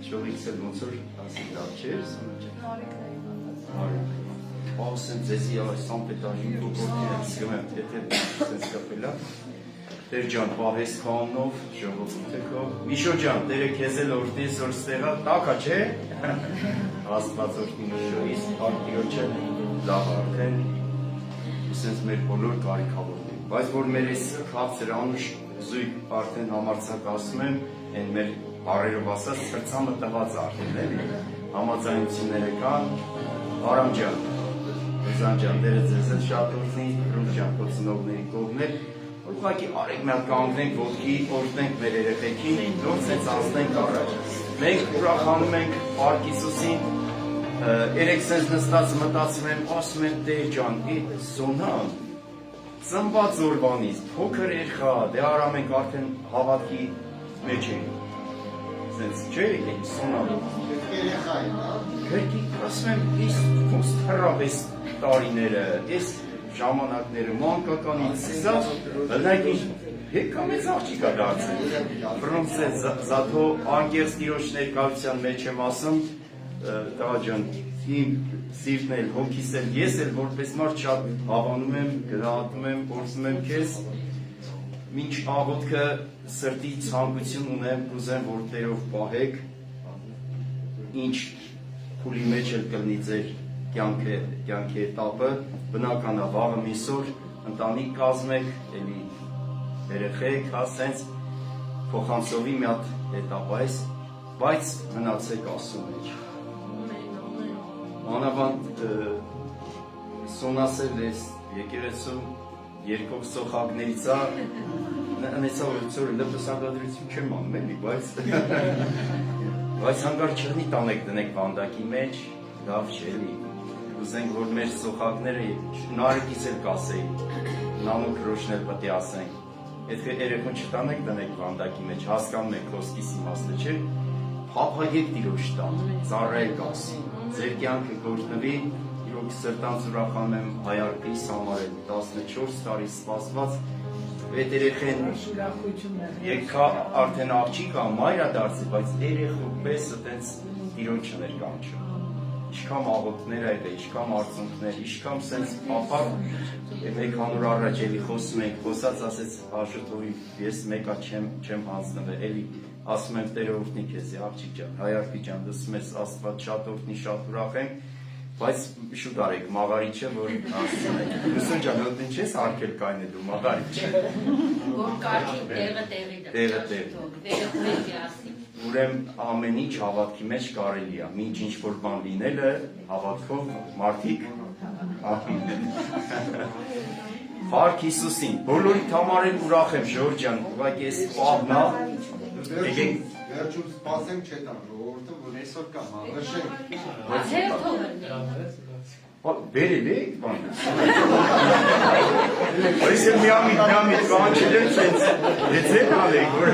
Շողիկս էլ ոնց որ ասի դա չէ, Նարեկ։ Ասեմ ձեզի սամպետաժին կողորտին եմ սկմեմ, եթե սենց կապելա։ Տեր ջան, պահես քանով, ժողովուրդը քո։ Միշո ջան, Տերը քեզ էլ օրհնի, որ ստեղա, տակա չէ։ Աստված օրհնի Միշոյից, արտիրոջը լավ արդեն, սենց մեր բոլոր կարիքավորներին։ Բայց որ մեր այս քաղցր անուշ զույգ արդեն համարձակ ասում եմ, այն մեր բարերով ասած սրծամը տված արդեն էլի։ Համաձայնությունները կան, Արամ ջան, Ռուզան ջան, Տերը ձեզ էլ շատ օրհնի, Ռուզ ջան, քո ծնողների կողմներ, ուղղակի արեք մի հատ կանգնենք ոտքի, օրհնենք մեր երեխեքին, նոր սենց անցնենք առաջ։ Մենք ուրախանում ենք Փառք Հիսուսին, երեք սենց նստած մտածում եմ, ասում եմ Տեր ջան, այդ Սոնան ծնված օրվանից փոքր երեխա, դե Արամ ենք արդեն հավատքի մեջ ենք։ Սենց չէ՞ եկեք Սոնան։ Երեխա է, Քրկի ասում եմ, իսկ ոնց թռավ այս տարիները, այս ժամանակները մանկականից սկսած բնակիչ եկամեց աղջիկա դարձել։ Ֆրանսիա զաթո անկերս տիրոջ ներկայության մեջ եմ ասում, տղա ջան, իմ սիրտն էլ, հոգիս էլ, ես էլ որպես մարդ շատ հավանում եմ, գնահատում եմ, կորցնում եմ քեզ, մինչ աղոթքը սրտի ցանկություն ունեմ, կուզեմ որ Տերով պահեք, ինչ փուլի մեջ էլ կլինի ձեր կյանքի էտապը, բնական է վաղը միսօր ընտանիք կազմեք, էլի երեխեք, ասենց փոխանցովի մի հատ էտապ այս, բայց մնացեք Աստծո մեջ։ Մանավանդ Սոնասել ես եկեղեցու երկով սոխակներից է, նեցա որ ծորը լպսանդադրություն չեմ անում էլի, բայց հանգար չլինի տանեք դնեք վանդակի մեջ, լավ չէ էլի։ Ուզենք, որ մեր սոխակները Նարեկից էլ կասեի, նանու քրոջն էլ պետք է ասենք, եթե երեխուն չտանեք դնեք վանդակի մեջ, հասկանում եք խոսքիս իմաստը, չէ՞, փափագեք Տիրոջ տան, ծառայեք ասի, ձեր կյանքը կօրհնվի, իրոք սրտանց ուրախանում եմ հայարկիս համարել 14 տարի սպասված, այդ երեխեն եկա արդեն աղջիկ մայր է դարձել, բայց երեխու պես այտենց Տիրոջը ներկայացնում։ Ինչքան աղոթքներ ա եղել, ինչքան արցունքներ, ինչքան սենց ապար, մեկ հանուր առաջ էլի խոսում ենք, խոսած ասեց Աշոտովի, ես մեկա չեմ հանձնվել, էլի ասում եմ Տերը օրհնի քեզ, աղջիկ ջան, Հայարփի ջան, դասում ես Աստված շատ օրհնի, շատ ուրախ ենք, բայց շուտ արեք, մաղարիչը, որ ասում եք, Լուսոն ջան, ոտնին չես արկել կայնելու, մաղարիչ։ Որ կարքի տեղը տեղի։ Ուրեմ ամեն ինչ հավատքի մեջ կարելի է, մինչ ինչ որ բան լինելը հավատքով մարդիկ Փառք Հիսուսին, բոլորիդ համար էլ ուրախ եմ Ժորժ ջան, ուղղակի այս պահն է, վերջում սպասենք չէ տան ժողովուրդը, որ այսօր կա մաղաշենք։ բերել եք բան։ Այս էլ միամիտ բան չելեմ սենց, դեցեն ալեք, որ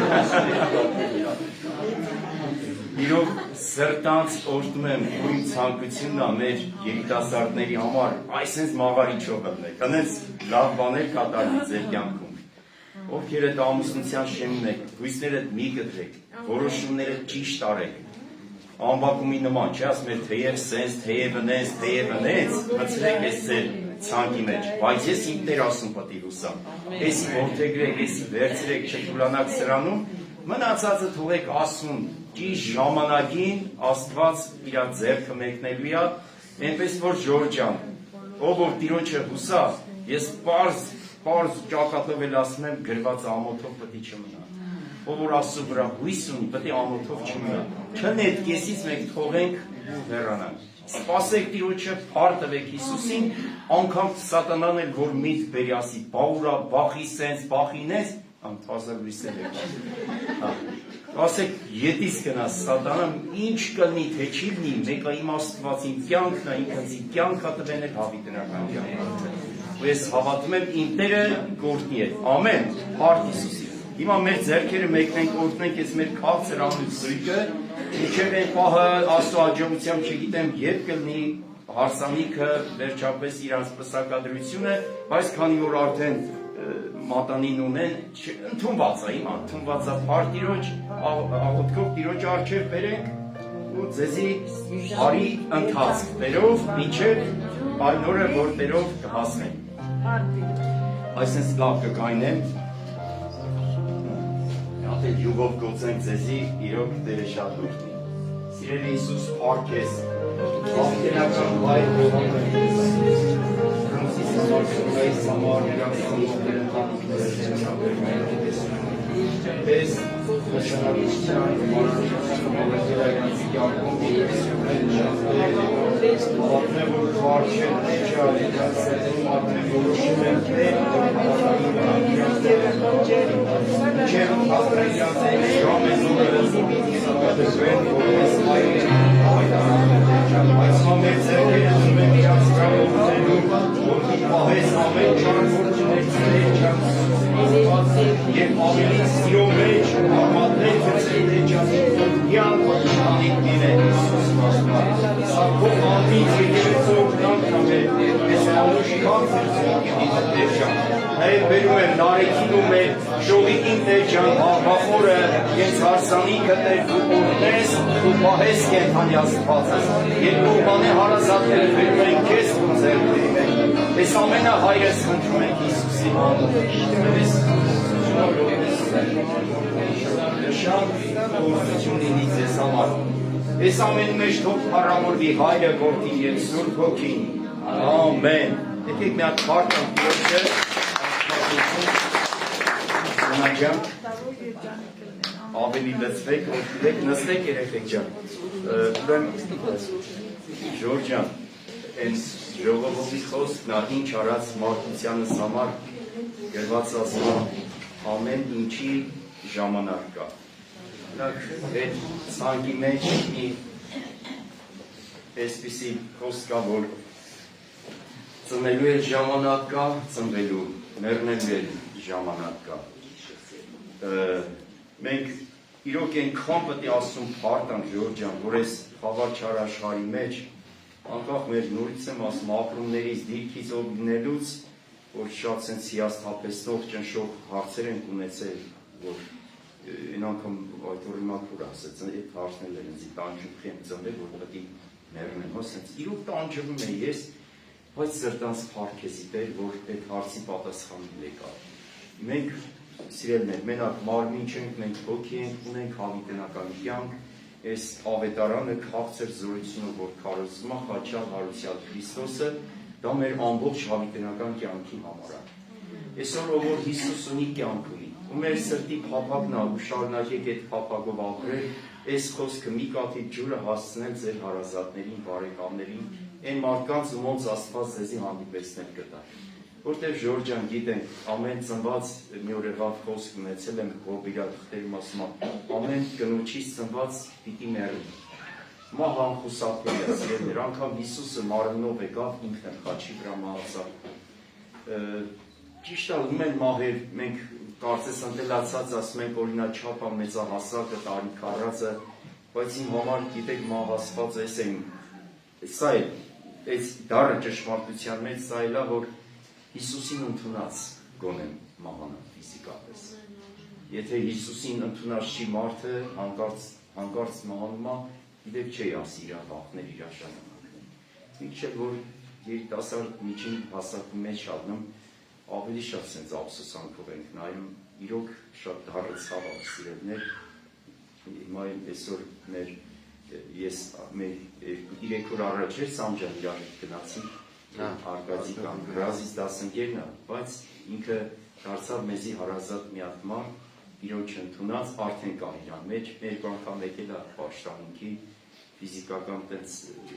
Իրոք սրտանց օրհնում եմ ուրույն ցանկությունն է մեր երիտասարդների համար այսպես մաղարիչով ըլնեք, հենց լավ բաներ կատարվի ձեր կյանքում։ Ովքեր այդ ամուսնության շեմն եք, հույսներդ մի գտրեք, որոշումները ճիշտ արեք, ամբակումի նման, չէ՞ ասում եք թեև սենց, թեև նենց, մտցրեք այս ձեր ցանկի մեջ, բայց ես իմ Տեր ասում պետք է հուսամ, էսի որդեգրեք, էսի վերցրեք, չթուլանաք սրանում, մնացածը թողեք Աստծուն ճիշտ ժամանակին Աստված իր ձեռքը մեկնելու է, այնպես որ Ժորժ ջան, ով որ Տիրոջը հուսա, ես պարզ ճակատով էլ ասում եմ, գրված ամոթով պետք է չմնա։ Ով որ Աստծո վրա հույս ունի, պետք է ամոթով չմնա։ Չնետկեսից մենք թողենք ու հեռանանք։ Սպասեք Տիրոջը, փառ տվեք Հիսուսին, անգամ սատանան էլ որ միտք բերի ասի, բաուրա, բախի սենց, բախինես, անթազալույսել եք։ Ասեք, ետիս գնաս սատանան, ինչ կլնի, թե չի լինի, մեկը իմ Աստված իմ կյանքն է, ինքնձի կյանքա տվեն էլ հավիտենական կյանք։ Ու ես հավատում եմ, իմ Տերը գործնի է։ Ամեն, փառք Հիսուսի։ Հիմա մեր ձեռքերը մեկնենք օրհնենք այս մեր քաղցր անունից զույգը, մինչև այն պահը Աստծո աջակցությամբ չգիտեմ երբ կլինի հարսանիքը վերջապես իրանց պսակադրությունը, բայց քանի որ արդեն մատանին ունեն, ընդունված է հիմա, ընդունված է փառք Տիրոջ, աղոթքով Տիրոջ առջև բերենք ու ձեզի բարի ընթացք բերով մինչև այն օրը որ բերով կհասնենք։ Այսպես լավ կգայնեմ, հատել յուղով գոցենք ձեզի, իրոք Տերը շատ ուրտնի։ Սիրելի Հիսուս, փառք ես, հավիտենական վայր հողանք ես, Ֆրանսիս համարությունայից համար ներակցանքներ ընտանիքներ ես նշանալիության մարզիչական մոլեկուլային կյանքում պատմեմ, որ վար չեն նեջալի դասերում պատմեմ որոշում են չեմ հատրայած են ժամ են նորը սակադրվեն, որպես այլ այս ամեն ձերքերը զում են իրաց կաղողներում, որ պահես ամեն ճան, որ չներցներ ճան և ավելի սիրո մեջ համատներ վծեր ճան յալ անիքին է Իսուս մասմար սակով անից եկեղեցով նամքամ է ես անուշի հանցր ծնիկի դիտեր ճան նաև բերում եմ նարեքին ու մեր շողիկին տեր ճան հաղախորը ես հարսանիքը տեր դու օրնես ու պահես կենթանի աստվածս երկու բանը հարազատները բերում են կեզ ու ձերքերին են ես ամենը հայրս խնդրում ենք Իսուսի անուն ես շատ գործություն լինի ձեզ համար ես ամեն մեջ թող փառավորվի հայրը որդին և Սուրբ Հոգին ամեն եկեք մի հատ փառք Տիրոջը Սոնաջան ավելի լցվեք օգնեք նստեք երեխեք ջան ուրեմն Ժորժ ջան այս ժողովրդի խոսքն ինչ արած մարդկությանս համար գրված ասում ամեն ինչի ժամանակ կա այդ ցանկի մեջ մի այսպիսի խոսք կա որ ծնելու էլ ժամանակ կա ծնվելու մեռնելու էլ ժամանակ կա մենք իրոք այնքան պետք է ասում փառք տանք Ժորժ ջան որ այս խավարչար աշխարհի մեջ անկախ մեր նորից եմ ասում ապրումներից դիրքից օգնելուց որ շատ սենց հիասթափեցնող ճնշող հարցեր ենք ունեցել, որ այն անգամ այդ որ հիմա քուր ասեց, այդ հարցնել են ինձ տանջուկ եմ ծնվել, որ պետք է մեռնեմ, հա սենց իրոք տանջվում եմ ես, բայց սրտանց փառք էսի Տեր, որ այդ հարցի պատասխանն եկա։ Մենք սիրելիներ, մենակ մարմին չենք, մենք հոգի ենք, ունենք հավիտենական կյանք, այս ավետարանը քաղցր զորությունը, որ քարոզում է խաչյալ հարուսյալ Քրիստոսը, դա մեր ամբողջ հավիտենական կյանքի համար է։ Այսօր որ Հիսուս ունի կյանք ունի, ու մեր սրտի փափագն է, ու շարունակեք այդ փափագով ապրել, այս խոսքը մի կաթիլ ջուրը հասցնել ձեր հարազատներին, բարեկամներին, այն մարդկանց ում ոնց Աստված ձեզի հանդիպեցնել կտա։ Որտեղ Ժորժ ջան գիտենք, ամեն ծնված մի օր եղավ խոսք ունեցել եմ Հոբիրաթղթերում ասում ամեն կնոջից ծնված պիտի մեռնի։ Մահ անխուսափելի է, սիրելիներ, անգամ Հիսուսը մարմնով եկավ, ինքն էլ խաչի վրա մահացավ։ Ճիշտ է, ում են մահեր, մենք կարծես ընտելացած ասում ենք օրինաչափ մեծահասակը, տարիք առածը, բայց իմ համար գիտեք մահացված էս են, սա է, այս դառը ճշմարտության մեջ սա էլ է, որ Հիսուսին ընդունած գոնեմ մահանը ֆիզիկապես։ Եթե Հիսուսին ընդունած չի մարդը, հանկարծ մահանում է, գիտեք չի ասի իր վախներ, իր ժամանակներ։ Մի քիչ որ երիտասարդ միջին հասակի մեջ ալնում, ավելի շատ սենց ափսոսանքով ենք նայում, իրոք շատ դառը ցավ է սիրելիներ։ Հիմա այսօր ես մեր 3 օր առաջ էր Սամջան իրար գնացինք Արկադի կամ Գրազից դասընկերն է, բայց ինքը դարձավ մեզի հարազատ մի հատ մարդ, իրոք ընդունած արդեն կա իրան մեջ, երկու անգամ եկել է պաշտամունքի, ֆիզիկական տենց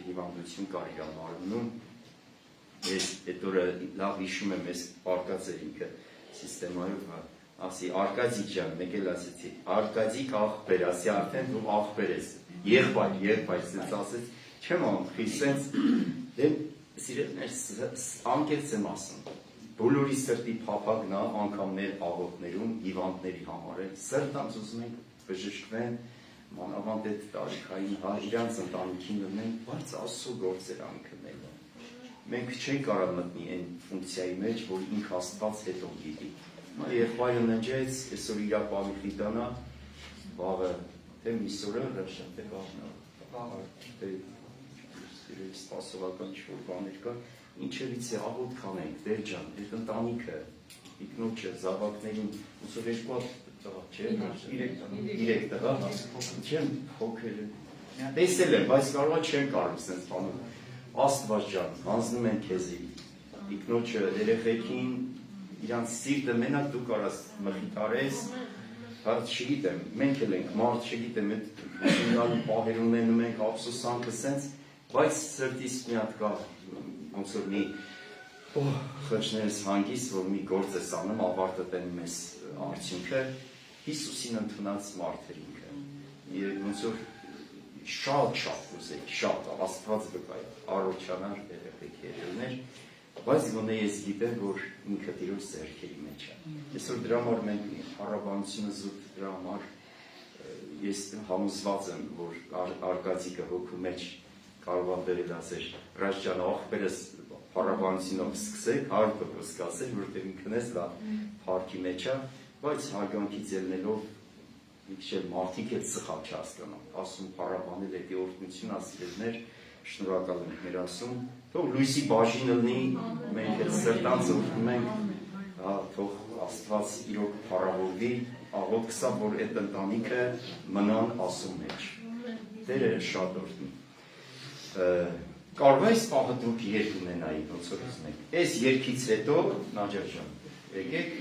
հիվանդություն կար իր մարմնում, ես այդ օրը լավ հիշում եմ, ես պարկած էր ինքը սիստեմայով, ասի Արկադի ջան, մեկ էլ ասեցի, Արկադիկ աղբեր, ասի արդեն դու աղբեր ես, եղբայր, սենց ասեց, չեմ անում, սենց, սիրելներ, անկեղծ եմ ասում, բոլորի սրտի փափագն է, անգամ մեր աղոտներում, հիվանդների համար է, սրտանց ուզում ենք բժշկվեն, մանավանդ այդ տարիքային, իրանց ընտանիքին լինեն, բայց Աստծո գործեր անքնել են։ Մենք չենք կարող մտնի այն ֆունկցիայի մեջ, որ ինք Աստված հետո գիտի։ Եղբայրը ննջեց, այսօր իրա պալիխի տանա, վաղը, թե միսօրը հրաշան, թե վաղնա, թե սպասողական ինչ-որ բաներ կա, ինչևից է աղոտ կանենք, դեր ջան, այդ ընտանիքը, իգնոջը, զավակներին, ուսով երկու տղա, չէ, 3 տղա, չեմ հոգել եմ, տեսել եմ, բայց կարողա չեմ կարող սենց բանում, Աստված ջան, հանձնում են քեզի, իգնոջը, երեխեքին, իրանց սիրտը մենակ դու կարաս մխիթարես, հարդ չգիտեմ, մենք էլ ենք, մարդ չգիտեմ, այդ ունալու պահեր ունենում ենք, ափսոսանքը սենց, բայց սրտիս մի հատ կա, ոնց որ մի խղճներս հանգիստ, որ մի գործ ես անում, ավարտը տենում ես արդյունքը, Հիսուսին ընդունած մարդ էր ինքը, ոնց որ շատ ուզեի, շատ, Աստված վկայ, առողջանար երեխեք երելներ, բայց գոնե ես գիտեմ, որ ինքը Տիրոջ ձեռքերի մեջ է։ Այսօր դրա համար մենք փառաբանությունը զուտ դրա համար ես համոզված եմ, որ Արկադիկը հոգու մեջ կարող է բերել ասել, Ռաշջան աղբերս փառաբանությունով սկսեք, 100% կասել, որտեղ ինքն ես լավ փառքի մեջ է, բայց հարգանքից ելնելով իքշել մարդիկ էլ սխալ չհասկանան, ասում փառաբանել էդի օրհնություն ասիրելներ, շնորհակալ ենք մեր ասում, թող լույսի բաժինը լինի, մենք էլ սրտանց օրհնում ենք, թող Աստված իրոք փառավորվի, աղոտ կսա, որ այդ ընտանիքը մնան ասում մեջ, Տերը շատ օրհնի։ Կարող այս պահը դուք երգ ունենայի, ոնց որ ուզում եք, այս երգից հետո, Նաջար ջան, եկեք,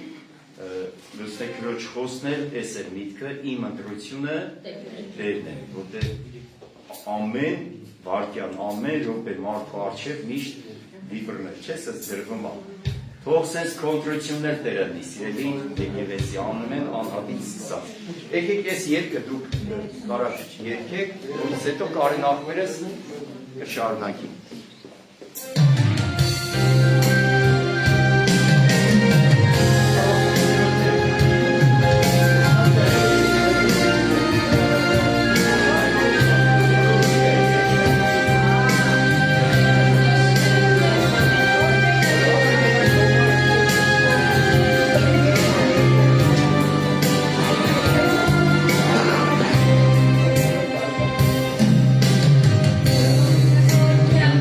լուսնեք քրոջ խոսնել, այս էր միտքը, իմ ընտրությունը Տերն է, որտեղ ամեն վարկյան, ամեն րոպե մարդու առջև միշտ վիբրներ, չես ես ձրվում ա։ Թող սենց կոնտրություններ Տերնի, սիրելի եկեղեցի անում են անհատից սկսած։ Եկեք այս երկը դուք կարաք երկեք, որից հետո Կարեն աղբերս կշարունակի։ Yeah.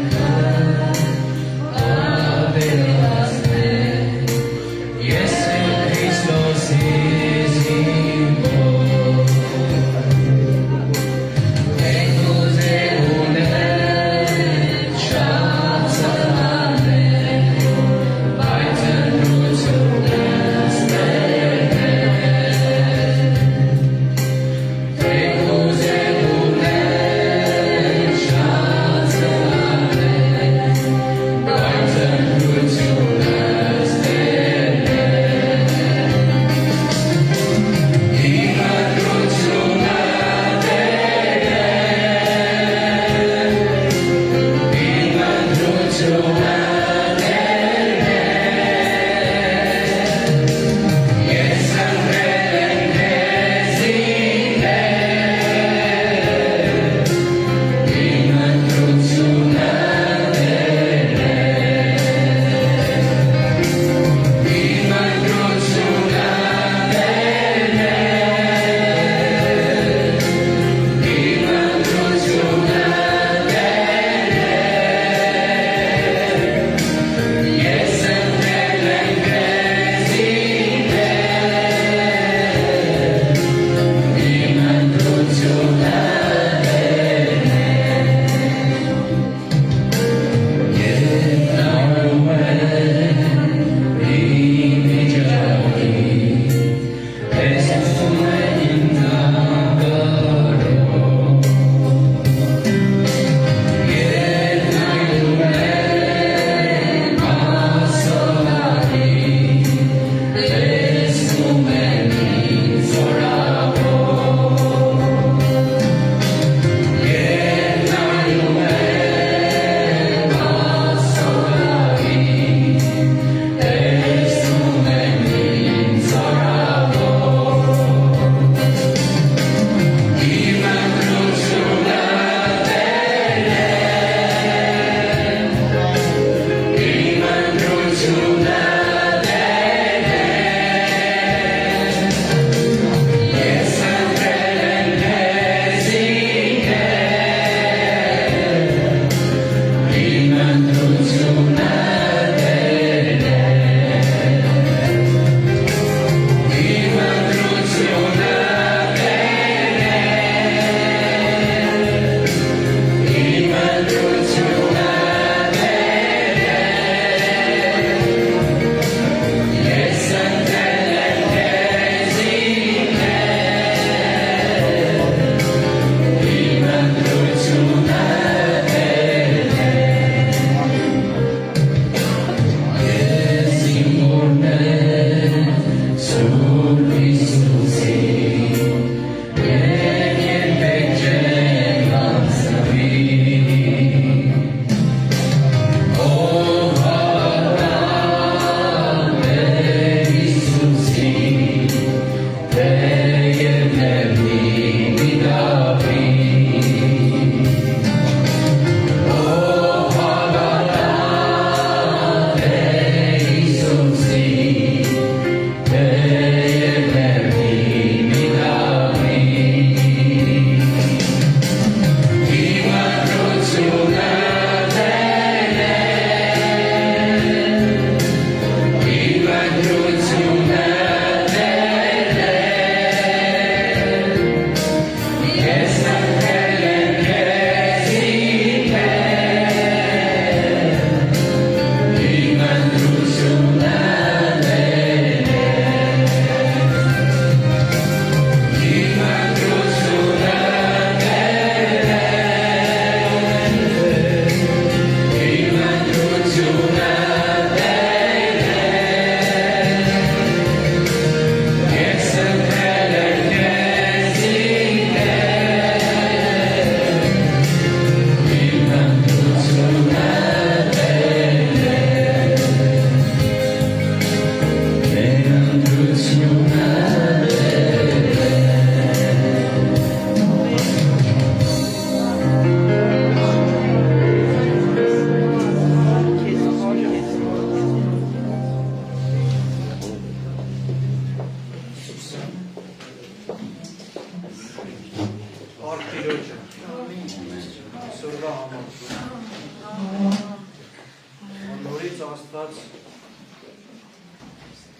Նորից Աստված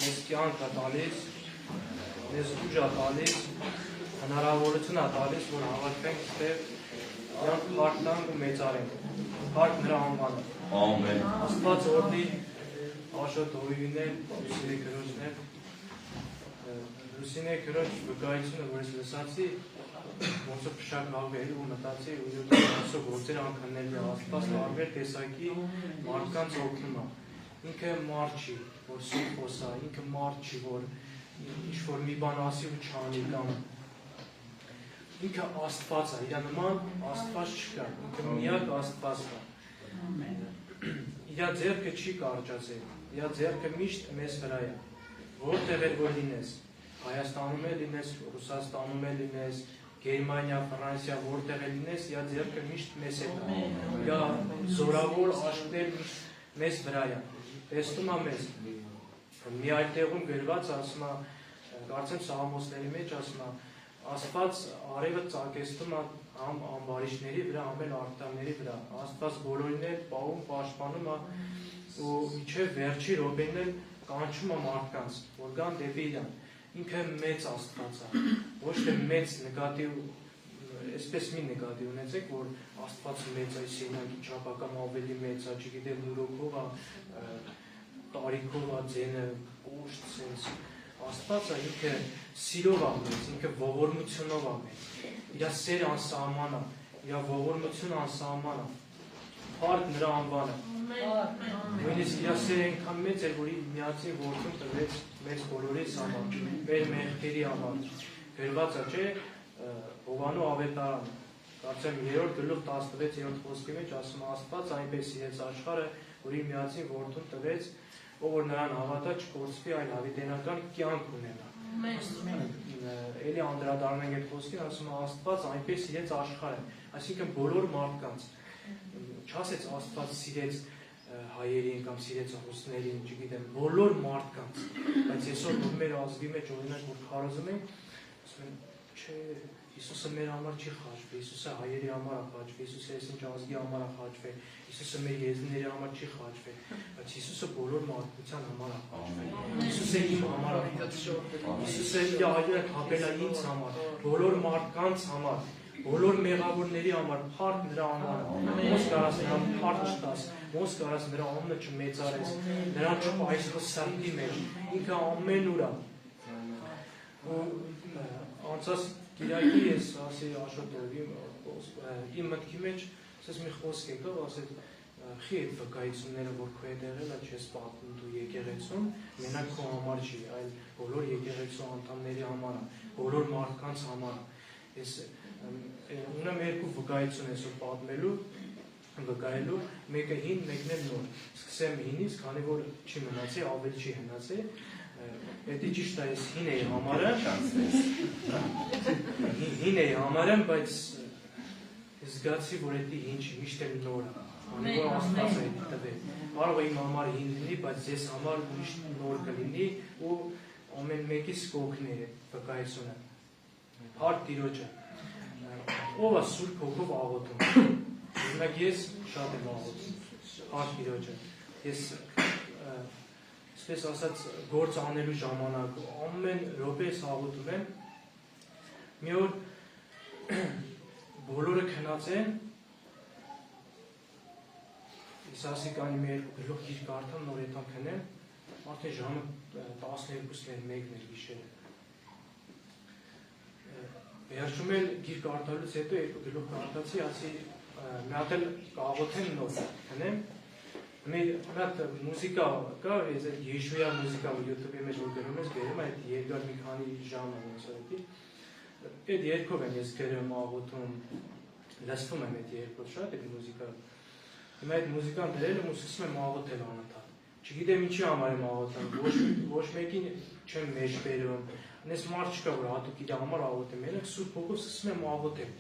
մեզ կյանք է տալիս, մեզ ուժ է տալիս, հնարավորություն է տալիս, որ հավաքվենք այստեղ կյանք փառք տանք ու մեծարենք։ Փառք նրա անվանը։ Ամեն։ Աստված օրդի Աշոտ հովիվիներ, Լուսինե քրոջներ, Լուսինե քրոջ վկայությունը, որ ես լսացի, ոնց որ փշակաղվել ու մտածի ու յոթ գործեր անքննելի Աստված տարբեր տեսակի մարդկանց օգնում է։ Ինքը մարդ չի, որ սուր խոսա, ինքը մարդ չի, որ ինչ-որ մի բան ասի ու չանի կամ ինքը Աստված է, իր նման Աստված չկա, ինքը միակ Աստվածն է։ Իր ձեռքը չի կարճացել, իր ձեռքը միշտ մեզ վրա է, որտեղ էլ որ լինես, Հայաստանում էլ լինես, Ռուսաստանում էլ լինես, Գերմանիա, Ֆրանսիա, որտեղ էլ լինես, իր ձեռքը միշտ մեզ հետ է, իր զորավոր աշխտեր միշտ մեզ վրա է, տեսնում է մեզ, մի այլ տեղում գրված ասում է, կարծեմ Սաղմոսների մեջ ասում է, Աստված արևը ծագեցնում է համ ամբարիշների վրա, համ էլ արտանների վրա, Աստված բոլորին էլ պահում, պաշտպանում է ու իջև վերջի րոպեին էլ կանչում է մարդկանց, որ գան դեպի իրան, ինքը մեծ Աստված է, ոչ թե մեծ նկատիվ, այսպես մի նկատիվ ունեցեք, որ Աստված մեծ է, սենյակի չափակամ ավելի մեծ է, չգիտեմ ուրոքով է, տարիքով է, ձենը, կոշտ, սենց, Աստվածը ինքը սիրով է մեզ, ինքը ողորմությունով է մեզ, իր սեր անսահման է, իր ողորմությունը անսահման է, փառք նրա անվանը, նույնիսկ իր սերը այնքան մեծ էր, որ իր միածին որդուն տվեց մեզ բոլորիս համար, մեր մեղքերի համար, գրված է, չէ, Հովանու ավետարանը, կարծեմ 3-րդ գլուխ 16-րդ խոսքի մեջ ասում է Աստված այնպես սիրեց աշխարհը, որ իր միածին որդուն տվեց, ով որ նրան հավատա չկորցվի, այլ հավիտենական կյանք ունենա։ Էլի անդրադառնանք այդ խոսքին, ասում է Աստված այնպես սիրեց աշխարհը, այսինքն բոլոր մարդկանց, չասեց Աստված սիրեց հայերին կամ սիրեց ռուսներին, չգիտեմ, բոլոր մարդկանց, բայց այսօր որ մեր ազգի մեջ օրինակ որ քարոզում ենք, ասում են, չէ, Հիսուսը մեր համար չի խաչվել, Հիսուսը հայերի համար է խաչվել, Հիսուսը այսինչ ազգի համար է խաչվել, Հիսուսը մեր եզիների համար չի խաչվել, բայց Հիսուսը բոլոր մարդկության համար է խաչվել, Հիսուսը իմ համար է խաչվել, Հիսուսը իր այրը թափել է ինձ համար, բոլոր մարդկանց համար, բոլոր մեղավորների համար, փառք նրա անվանը, ոնց կարաս նրան փառք չտաս, ոնց կարաս նրա անունը չմեծարես, նրան չպայծառ սրտի մեջ, ինքը ամենուր է, անցած Կիրակի ես ասի Աշոտովի իմ մտքի մեջ ասես մի խոսք եկավ, ասեց խի այդ վկայությունները, որ քո հետ եղել է, չես պատմում դու եկեղեցում, մենակ քո համար չի, այլ բոլոր եկեղեցու անդամների համար է, բոլոր մարդկանց համար է։ Ես ունեմ երկու վկայություն այսօր պատմելու, վկայելու, մեկը հին, մեկն էլ նոր։ Սկսեմ հինից, քանի որ չի մնացի, ավելի չի հնացի։ Դա ճիշտ է, ես հին էի համարը, հին էի համարը, բայց զգացի, որ դա հին չի, միշտ էլ նոր է, քանի որ Աստված է տվել։ Կարող է իմ համար հին լինի, բայց ես համար միշտ նոր կլինի ու ամեն մեկիս կօգնի վկայությունը։ Փառք Տիրոջը։ Ով է Սուրբ Հոգով աղոթում։ Օրինակ ես շատ եմ աղոթում։ Փառք Տիրոջը։ Ես այսպես ասած գործ անելու ժամանակ ամեն րոպե ես աղոթում եմ։ Մի օր բոլորը քնած են։ Ես ասի կանի մի երկու գլուխ գիրք կարդամ, նոր ետամ քնեմ։ Արդեն ժամը 12-ն 1-ն էր գիշերը։ Վերջում էլ գիրք կարդալուց հետո երկու գլուխ կարդացի, ասի մի հատ էլ կաղոթեմ նոր քնեմ։ Մի հատ մուզիկա կա, ես այդ Եշուա մուզիկա YouTube-ի մեջ որ գրում ես, գրում այդ երկար մի քանի ժամ ոնց է։ Այդ երկով եմ ես գրում, աղոթում, լսվում եմ այդ երկով շատ այդ մուզիկա։ Հիմա այդ մուզիկան դրել եմ ու սկսում եմ աղոթել անընդհատ։ Չգիտեմ ինչի համար եմ աղոթում, ոչ մեկին չեմ մեջ բերում։ Ես մարդ չկա, որ հատուկ իր համար աղոթեմ, ելեք Սուրբ Հոգով սկսում եմ աղոթել,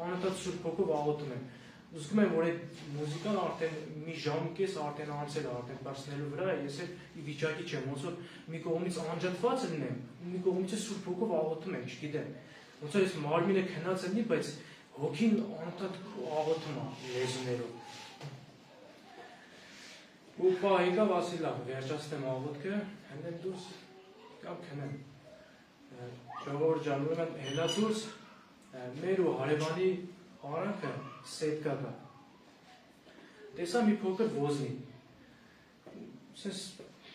անընդհատ Սուրբ Հոգով աղոթում եմ։ Զգում եմ, որ այդ մուզիկան արդեն մի ժամ կես արդեն անցել է, արդեն բարձնելու վրա է, ես էլ ի վիճակի չեմ, ոնց որ մի կողմից անջատված լինեմ, մի կողմից Սուրբ Հոգով աղոթում եմ, չգիտեմ։ Ոնց որ ես մարմինը քնած լինի, բայց հոգին անընդհատ աղոթում է լեզուներով։ Ու պա եկավ ասի լավ, վերջացնեմ աղոթքը, հենեմ դուրս, կամ քնեմ։ Ժողովուրդ ջան, ուրեմն հելա դուրս մեր ու հարևանի արանքը սետկա կա։ Տեսա մի փոքր ոզնի։ Սենց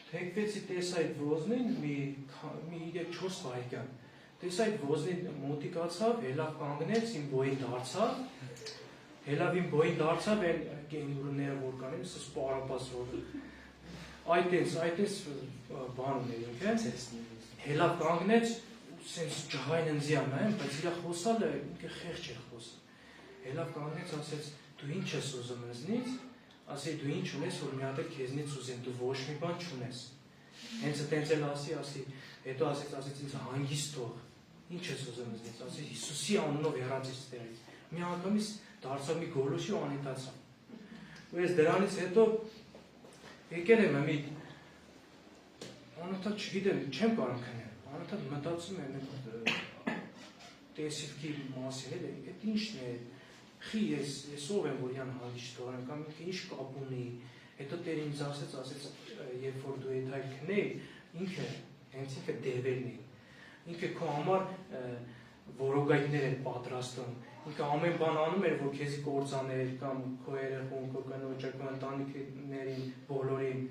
թեքվեցի տեսա այդ ոզնին մի 3-4 վայրկյան։ Տեսա այդ ոզնին մոտիկացավ, հելավ կանգնեց, իմ բոյին դարձավ, հելավ իմ բոյին դարձավ, այն կենգուրուները որ կան, սենց պարապաս որ այդպես բան ուներ ինքը, հելավ կանգնեց, սենց ջղայն ընձյան նայեմ, բայց իրա խոսալը ինքը խեղճ էր խոսալ։ Հելավ կանգնեց, ասեց, դու ինչ ես ուզում ինձնից, ասի դու ինչ ունես, որ մի հատ էլ քեզնից ուզեմ, դու ոչ մի բան չունես։ Հենց այդպես էլ ասի, հետո ասեց ինձ հանգիստ թող, ինչ ես ուզում ինձնից, ասի Հիսուսի անունով հեռացիր ստերից։ Մի անգամից դարձավ մի գոլոշի ու անհետացավ։ Ու ես դրանից հետո եկել եմ մի անընդհատ չգիտեմ, չեմ կարող քնել, անընդհատ մտածում եմ տեսիլքի մասին, այդ ինչն է, խի ես ով եմ, որ յան հանդիշտ թողնեմ, կամ ինչ կապ ունի, հետո Տեր ինձ ասեց, երբ որ դու այդ հայ քնեի, ինքը, հենց ինքը դևերն է, ինքը քո համար որոգայթներ էր պատրաստում, ինքը ամեն բան անում էր, որ քեզի կործաներ, կամ քո երեխուն, քո կնոջը, քո ընտանիքներին, բոլորին,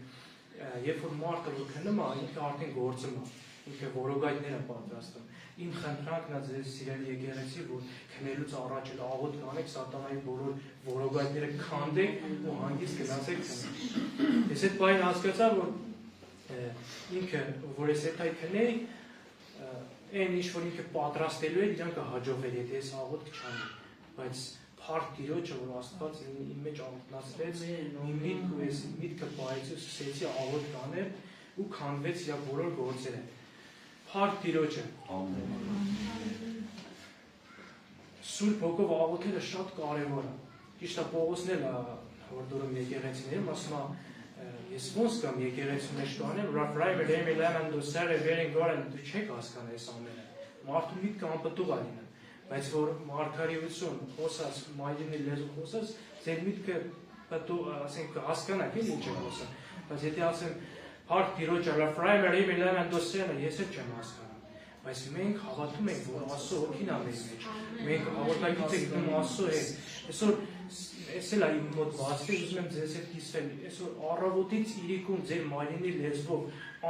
երբ որ մարդը որ քնում է, ինքը արդեն գործում է, ինքը որոգայթներ է պատրաստում։ Իմ խնդրանքն է ձեզ սիրելի եկեղեցի, որ քնելուց առաջ էլ աղոթ կանեք, սատանայի բոլոր որոգայթները քանդեք ու հանգիստ գնացեք քնել։ Ես այդ բանը հասկացա, որ ինքը, որ ես այդ քնեի, այն ինչ որ ինքը պատրաստելու էր, իրան կհաջողվեր, եթե ես աղոթք չանի, բայց փառք Տիրոջը, որ Աստված իմ մեջ ամտնացրեց, իմ միտքը ու ես միտքը պահեցի ու սկսեցի աղոթք կանել ու քանդվեց իր բոլոր գործերը։ Փառք Տիրոջը։ Սուրբ հոգով աղոթելը շատ կարևոր է։ Ճիշտ է, Պողոսն էլ որ դուրում եկեղեցիներում ասում է, ես ոնց կամ եկեղեցու մեջ կանեմ, ռաֆրայվը դեմի լաման դու սերը վերին գորեն դու չեք հասկանա այս ամենը։ Մարդու միտքը անպտուղ է լինում, բայց որ մարգարեություն խոսած, մայրենի լեզու խոսած, ձեր միտքը պտուղ, ասենք հասկանաք ինչ է խոսում, բայց եթե ասեմ Փառք Տիրոջը, ռաֆրայվը դեմի լաման դու սերը, ես էլ չեմ հասկանում, բայց մենք հավատում ենք, որ Աստծո հոգին է մեր մեջ, մենք հավատալից ենք գնում Աստծո հետ, այսօր ես էլ այ մոտ բացի ուզում եմ ձեզ հետ կիսվել, այսօր առավոտից իրիկում ձեր մայրենի լեզվով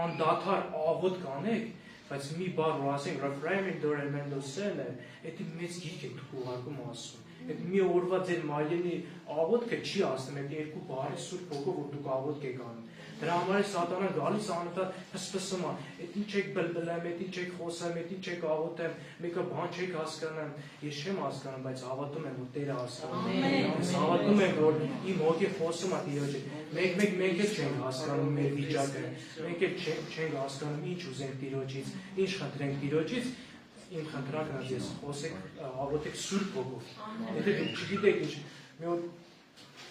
անդադար աղոթ կանեք, բայց մի բառ որ ասենք ռեֆրեյմին դորեմենդոսելը, դա մեծ գիրք է դուք ուղարկում ասում։ Այդ մի օրվա ձեր մայրենի աղոթքը չի ասում, այդ երկու բառի Սուրբ Հոգով որ դուք աղոթք եք անում։ Դրա համար է սատանան գալիս անընդհատ հսպսում է, այդ ինչ եք բլբլեմ, այդ ինչ եք խոսում, այդ ինչ եք աղոթեմ, մեկը բան չեք հասկանում, ես չեմ հասկանում, բայց հավատում եմ, որ Տերը հասկանում է։ Ես հավատում եմ, որ իմ հոգին խոսում է Տիրոջ հետ։ Մենք էլ չենք հասկանում մեր վիճակը, մենք էլ չենք հասկանում ինչ ուզենք Տիրոջից, ինչ խնդրենք Տիրոջից, իմ խնդրանքն է ես խոսեք, աղոթեք Սուրբ Հոգով։ Եթե դուք չգիտեք ինչ,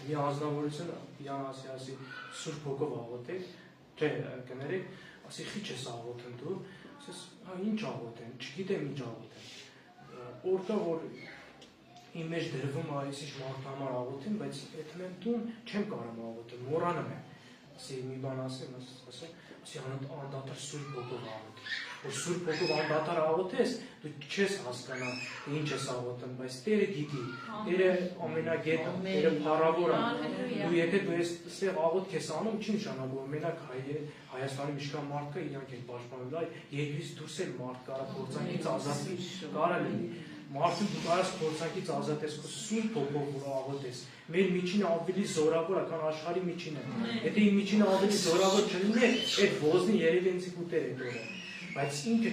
մի անձնավորություն Յան ասի Սուրբ Հոգով աղոթեք, չէ, կներեք, ասի խիչ ես աղոթում դու, ասես, ինչ աղոթեմ, չգիտեմ ինչ աղոթեմ։ Օրկա որ իմ մեջ դրվում է այսիշ մարդու համար աղոթեմ, բայց այդ մենտուն չեմ կարող աղոթել, մոռանում եմ։ Ասի մի բան ասեմ, ասի անդադար Սուրբ Հոգով աղոթի։ Որ Սուրբ Հոգով անդադար աղոթես, դու չես հասկանա ինչ ես աղոթում, բայց Տերը գիտի, Տերը ամենագետ է, Տերը փառավոր է։ Դու եթե դու այստեղ աղոթք ես անում, չի նշանակում մենակ Հայաստանի միշկան մարդ կա, իրանք են պաշտպանում, այլ երկրից դուրս էլ մարդ կարա փորձանքից ազատվի, կարա լինի։ Մարդու դու կարաս փորձանքից ազատես քո Սուրբ Հոգով որ աղոթես։ Մեր միջինը ավելի զորավոր է, քան աշխարհի միջինը։ Եթե իմ միջինը ավելի զորավոր չլինի, այդ ոզնի երևի ինձ կուտեր այդ օրը։ Բայց ինքը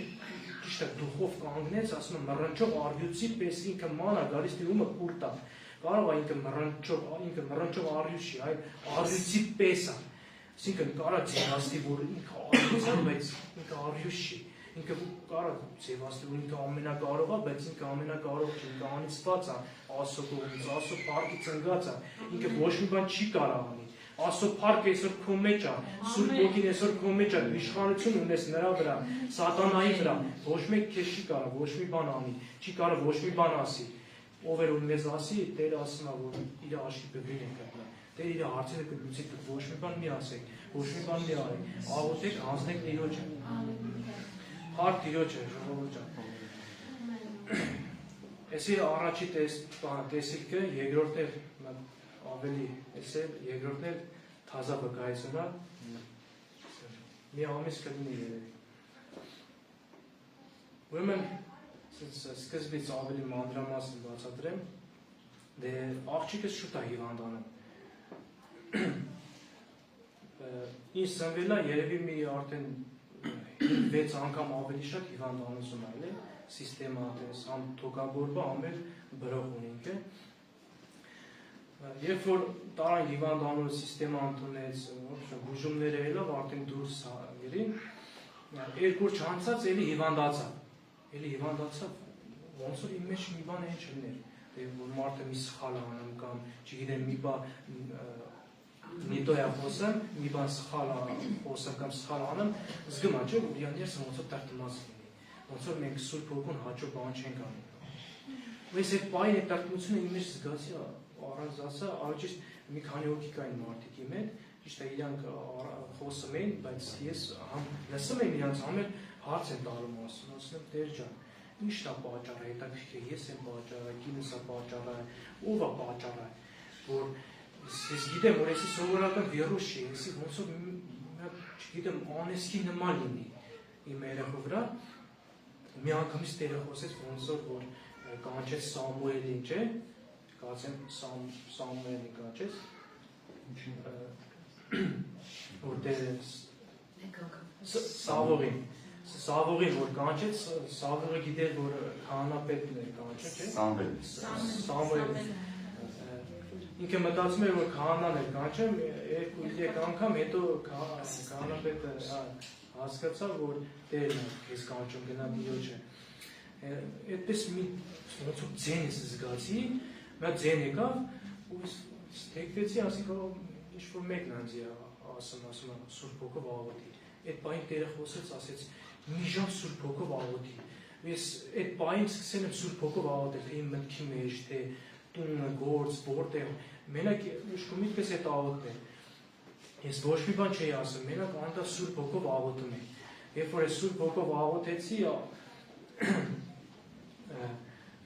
ճիշտ է դուխով կանգնեց, ասում եմ մռնչող արյուծի պես ինքը ման է գալիս դիմումը կուրտ է։ Կարող է ինքը մռնչող արյուծ չի, այլ արյուծի պես է։ Այսինքն կարա ձևաստի, որ ինքը արյուծ է, բայց ինքը արյուծ չի։ Ինքը կարող ձևաստի, որ ինքը ամենակարող է, բայց ինքը ամենակարող չի, ինքը անիծված է, Աստծո կողմից, Աստծո փառքից ընկած է, ինքը ոչ մի բան չի կարող անի։ Աստծո փառքը այսօր քո մեջ է, Սուրբ Հոգին այսօր քո մեջ է, իշխանություն ունես նրա վրա, սատանայի վրա, ոչ մեկ քեզ չի կարող ոչ մի բան անի, չի կարող ոչ մի բան ասի։ ով էր ու մեզ ասի, Տերը ասում է, որ իր աշխի բվին եք գտնա։ Տերը իր հարցերը կլուծի, ոչ մի բան մի ասեք, ոչ մի բան մի արեք, աղոթեք, հանձնեք Տիրոջը։ Հարկ Տիրոջը, ժողովուրդ ջան։ Էսի առաջի տեսիլքը, երկրորդն էլ ավելի էսել, երկրորդն էլ թազա վկայությունա, մի ամիս կլինի երևի։ Ուրեմն սկզբից ավելի մանրամասն բացատրեմ, դե աղջիկս շուտ է հիվանդանում։ Ինչ սնվել է երևի մի արդեն 6 անգամ ավելի շատ հիվանդանություն այլ է, սիստեմատես, համ թոքաբորբը, համ էլ բրող ունինք է։ Երբ որ տարան հիվանդանոց սիստեմա ընդունեց, բուժումները ելավ, արդեն դուրս երին, երկուր չանցած էլի հիվանդացավ, ոնց որ իմ մեջ մի բան են չներ, որ մարդը մի սխալ անում կամ, չգիտեմ, մի բան նիտոյա խոսեմ, մի բան սխալ խոսեմ կամ սխալ անեմ, զգում է, չէ, որ իրաներսը ոնց որ տրտմած լինի, ոնց որ մենք Սուրբ Հոգուն հաճո բան չենք անում։ Ես այդ պայն այդ տրտմությունը իմ մեջ զգացի առանց ասա, առաջից մի քանի հոգի կային մարդիկի մեջ, ճիշտ է իրանք խոսում էին, բայց ես համ լսում եմ իրանց, համ էլ հարց եմ տալում ասում եմ Տեր ջան, ի՞նչն է պատճառը, հետաքրքիր, ես եմ պատճառը, կինս է պատճառը, ով է պատճառը, որ ես գիտեմ, որ եսի սովորական վիրուս չի, եսի ոնց որ չգիտեմ, անեսքի նման լինի իմ երեխու վրա, մի անգամից Տերը խոսեց ոնց որ կանչեց Սամուելին, չէ, կացեմ Սամուելին կանչեց, որ Տերը Սավողին, որ կանչեց, Սավողը գիտեր, որ քահանապետն էր կանչեց, չէ, Սամուելին, ինքը մտածում էր, որ քահանան էր կանչեմ, 2-3 անգամ, հետո քահանապետը հասկացավ, որ Տերն է քեզ կանչում գնա Տիրոջը։ Այդպես մի ոնց որ ձեն ես զգացի, մի ձեն եկավ, ու ստեկվեցի, ասիկա ինչ-որ մեկն անձի ասում Սուրբ Հոգով աղոթի։ Այդ պահին Տերը խոսեց, ասեց մի ժամ Սուրբ Հոգով աղոթի։ Ես այդ պահին սկսել եմ Սուրբ Հոգով աղոթել, թե իմ մտքի մեջ, թե տունը, գործ, որտեղ, մենակ ուշքումիտպես այդ աղոթն է։ Ես ոչ մի բան չէի ասում, մենակ անդա Սուրբ Հոգով աղոթում եմ։ Երբ որ ես Սուրբ Հոգով աղոթեցի,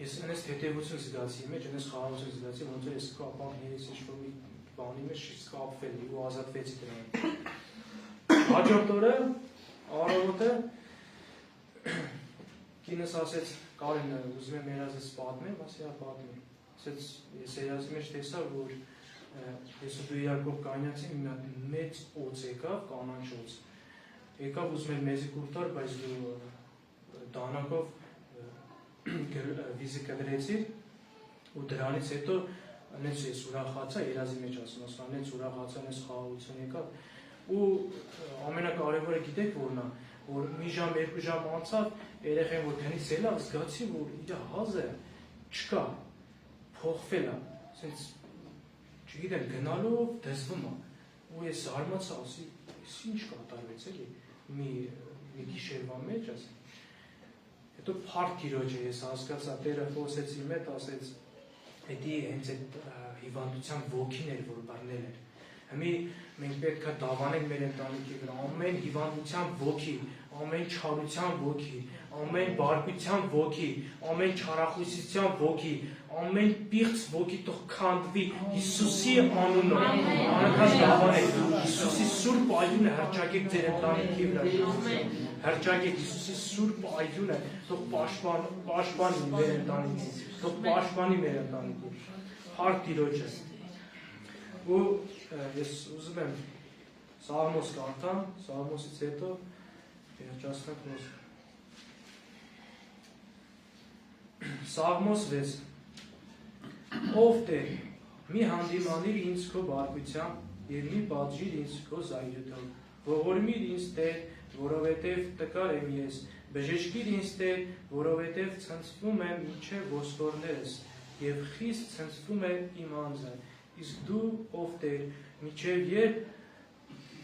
ես այնպես թեթևություն զգացի մեջ, այնպես խաղաղություն զգացի, ոնց որ ես կապանքներից ինչ-որ մի բանի մեջ կապվել ու ազատվեցի դրանից։ Հաջորդ օրը առավոտը կինս ասեց, Կարեն, ուզում եմ երազս պատմեմ, ասի հա պատմի։ Ասեց, ես երազի մեջ տեսա, որ ես ու դու իրար կողք կանյացին, մի հատ մեծ օծ եկավ, կանանչ օծ։ Եկավ ուզում էր մեզի կուրտար, բայց դու դանակով վիզի կդրեցիր ու դրանից հետո նենց ես ուրախացա, երազի մեջ ասում, նենց ուրախացա, նենց խաղաղություն եկավ ու ամենակարևորը գիտեք որն է, որ մի ժամ, 2 ժամ անցավ, երեխեն որ գնից ելավ, զգացի, որ իր հազը չկա, փոխվել է, ասենց չգիտեմ, գնալով դզվում է ու ես զարմացա, ասի, ես ինչ կատարվեց էլի, մի գիշերվա մեջ, ասի հետո փառք Տիրոջը ես հասկացա, Տերը խոսեց իմ հետ, ասեց, հետի հենց այդ հիվանդության ոգին էր, որ բռնել էր։ Հիմի մենք պետք է դավանենք մեր ընտանիքի վրա, ամեն հիվանդության ոգի, ամեն չարության ոգի, ամեն բարկության ոգի, ամեն չարախոսության ոգի, ամեն պիղծ ոգի թող քանդվի Հիսուսի անունով։ Անընդհատ դավանենք, Հիսուսի սուրբ այունը հռչակեք ձեր ընտանիքի վրա։ Հռչակեք Հիսուսի սուրբ այունը, թող պաշտպանի մեր ընտանիքին, թող պաշտպանի մեր ընտանիքին։ Փառք Տիրոջը։ Ու ես ուզում եմ Սաղմոս կարդամ, Սաղմոսից հետո երջասնենք նոս։ Սաղմոս 6 Ով Տեր, մի հանդիմանիր ինձ քո բարկությամբ և մի պատժիր ինձ քո զայրույթով, ողորմիր ինձ Տեր, որովհետև տկար եմ ես, բժշկիր ինձ Տեր, որովհետև ցնցվում եմ մինչև ոսկորներս և խիստ ցնցվում է իմ անձը, իսկ դու ով Տեր, մինչև երբ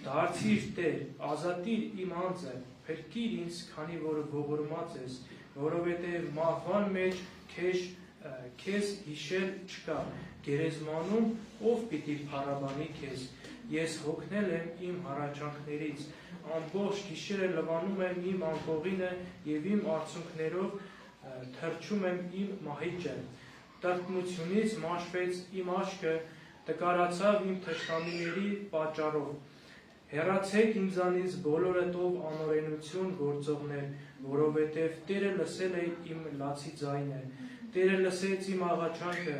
դարձիր Տեր, ազատիր իմ անձը, փրկիր ինձ, քանի որ ողորմած ես, որովհետև մահվան մեջ քեզ քեզ հիշել չկա, գերեզմանում ով պիտի փառաբանի քեզ, ես հոգնել եմ իմ հառաչանքներից, ամբողջ գիշերը լվանում եմ իմ անկողինը և իմ արցունքներով թրջում եմ իմ մահիճը, տրտմությունից մաշվեց իմ աչքը, տկարացավ իմ թշնամիների պատճառով, հեռացեք ինձանից բոլորդ ով անօրենություն գործողներ, որովհետև Տերը լսել է իմ լացի ձայնը, Տերը լսեց իմ աղաչանքը,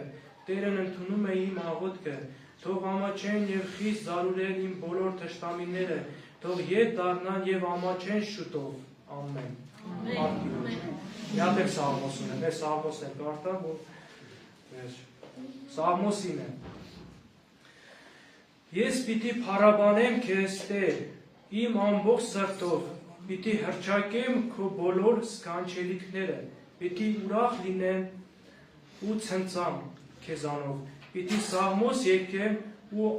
Տերն ընդունում է իմ աղոթքը, թող ամաչեն և խիստ զարուրեն իմ բոլոր թշնամիները, թող ետ դառնան և ամաչեն շուտով, ամեն։ Մի հատ էլ Սաղմոսն է, մեր Սաղմոսն է կարդամ, Սաղմոսին է։ Ես պիտի փառաբանեմ քեզ, Տեր, իմ ամբողջ սրտով, պիտի հռչակեմ քո բոլոր սքանչելիքները, պիտի ուրախ լինեմ ու ցնծամ քեզանով, պիտի սաղմոս եկեմ ու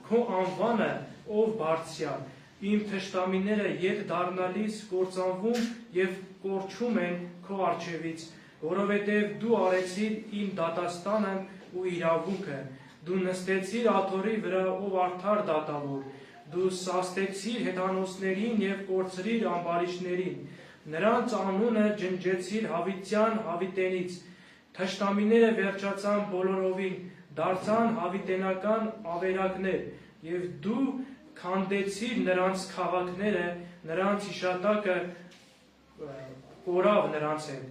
քո անվանը ով բարձրյալ, իմ թշնամիները ետ դառնալիս կործանվում և կորչում են քո առջևից, որովհետև դու արեցիր իմ դատաստանը ու իրավունքը, դու նստեցիր աթոռի վրա ով արդար դատավոր, դու սաստեցիր հեթանոսներին և կորցրիր ամբարիշներին, նրանց անունը ջնջեցիր հավիտյան հավիտենից, թշնամիները վերջացան բոլորովին, դարձան հավիտենական ավերակներ, և դու քանդեցիր նրանց քաղաքները, նրանց հիշատակը կորավ նրանց հետ,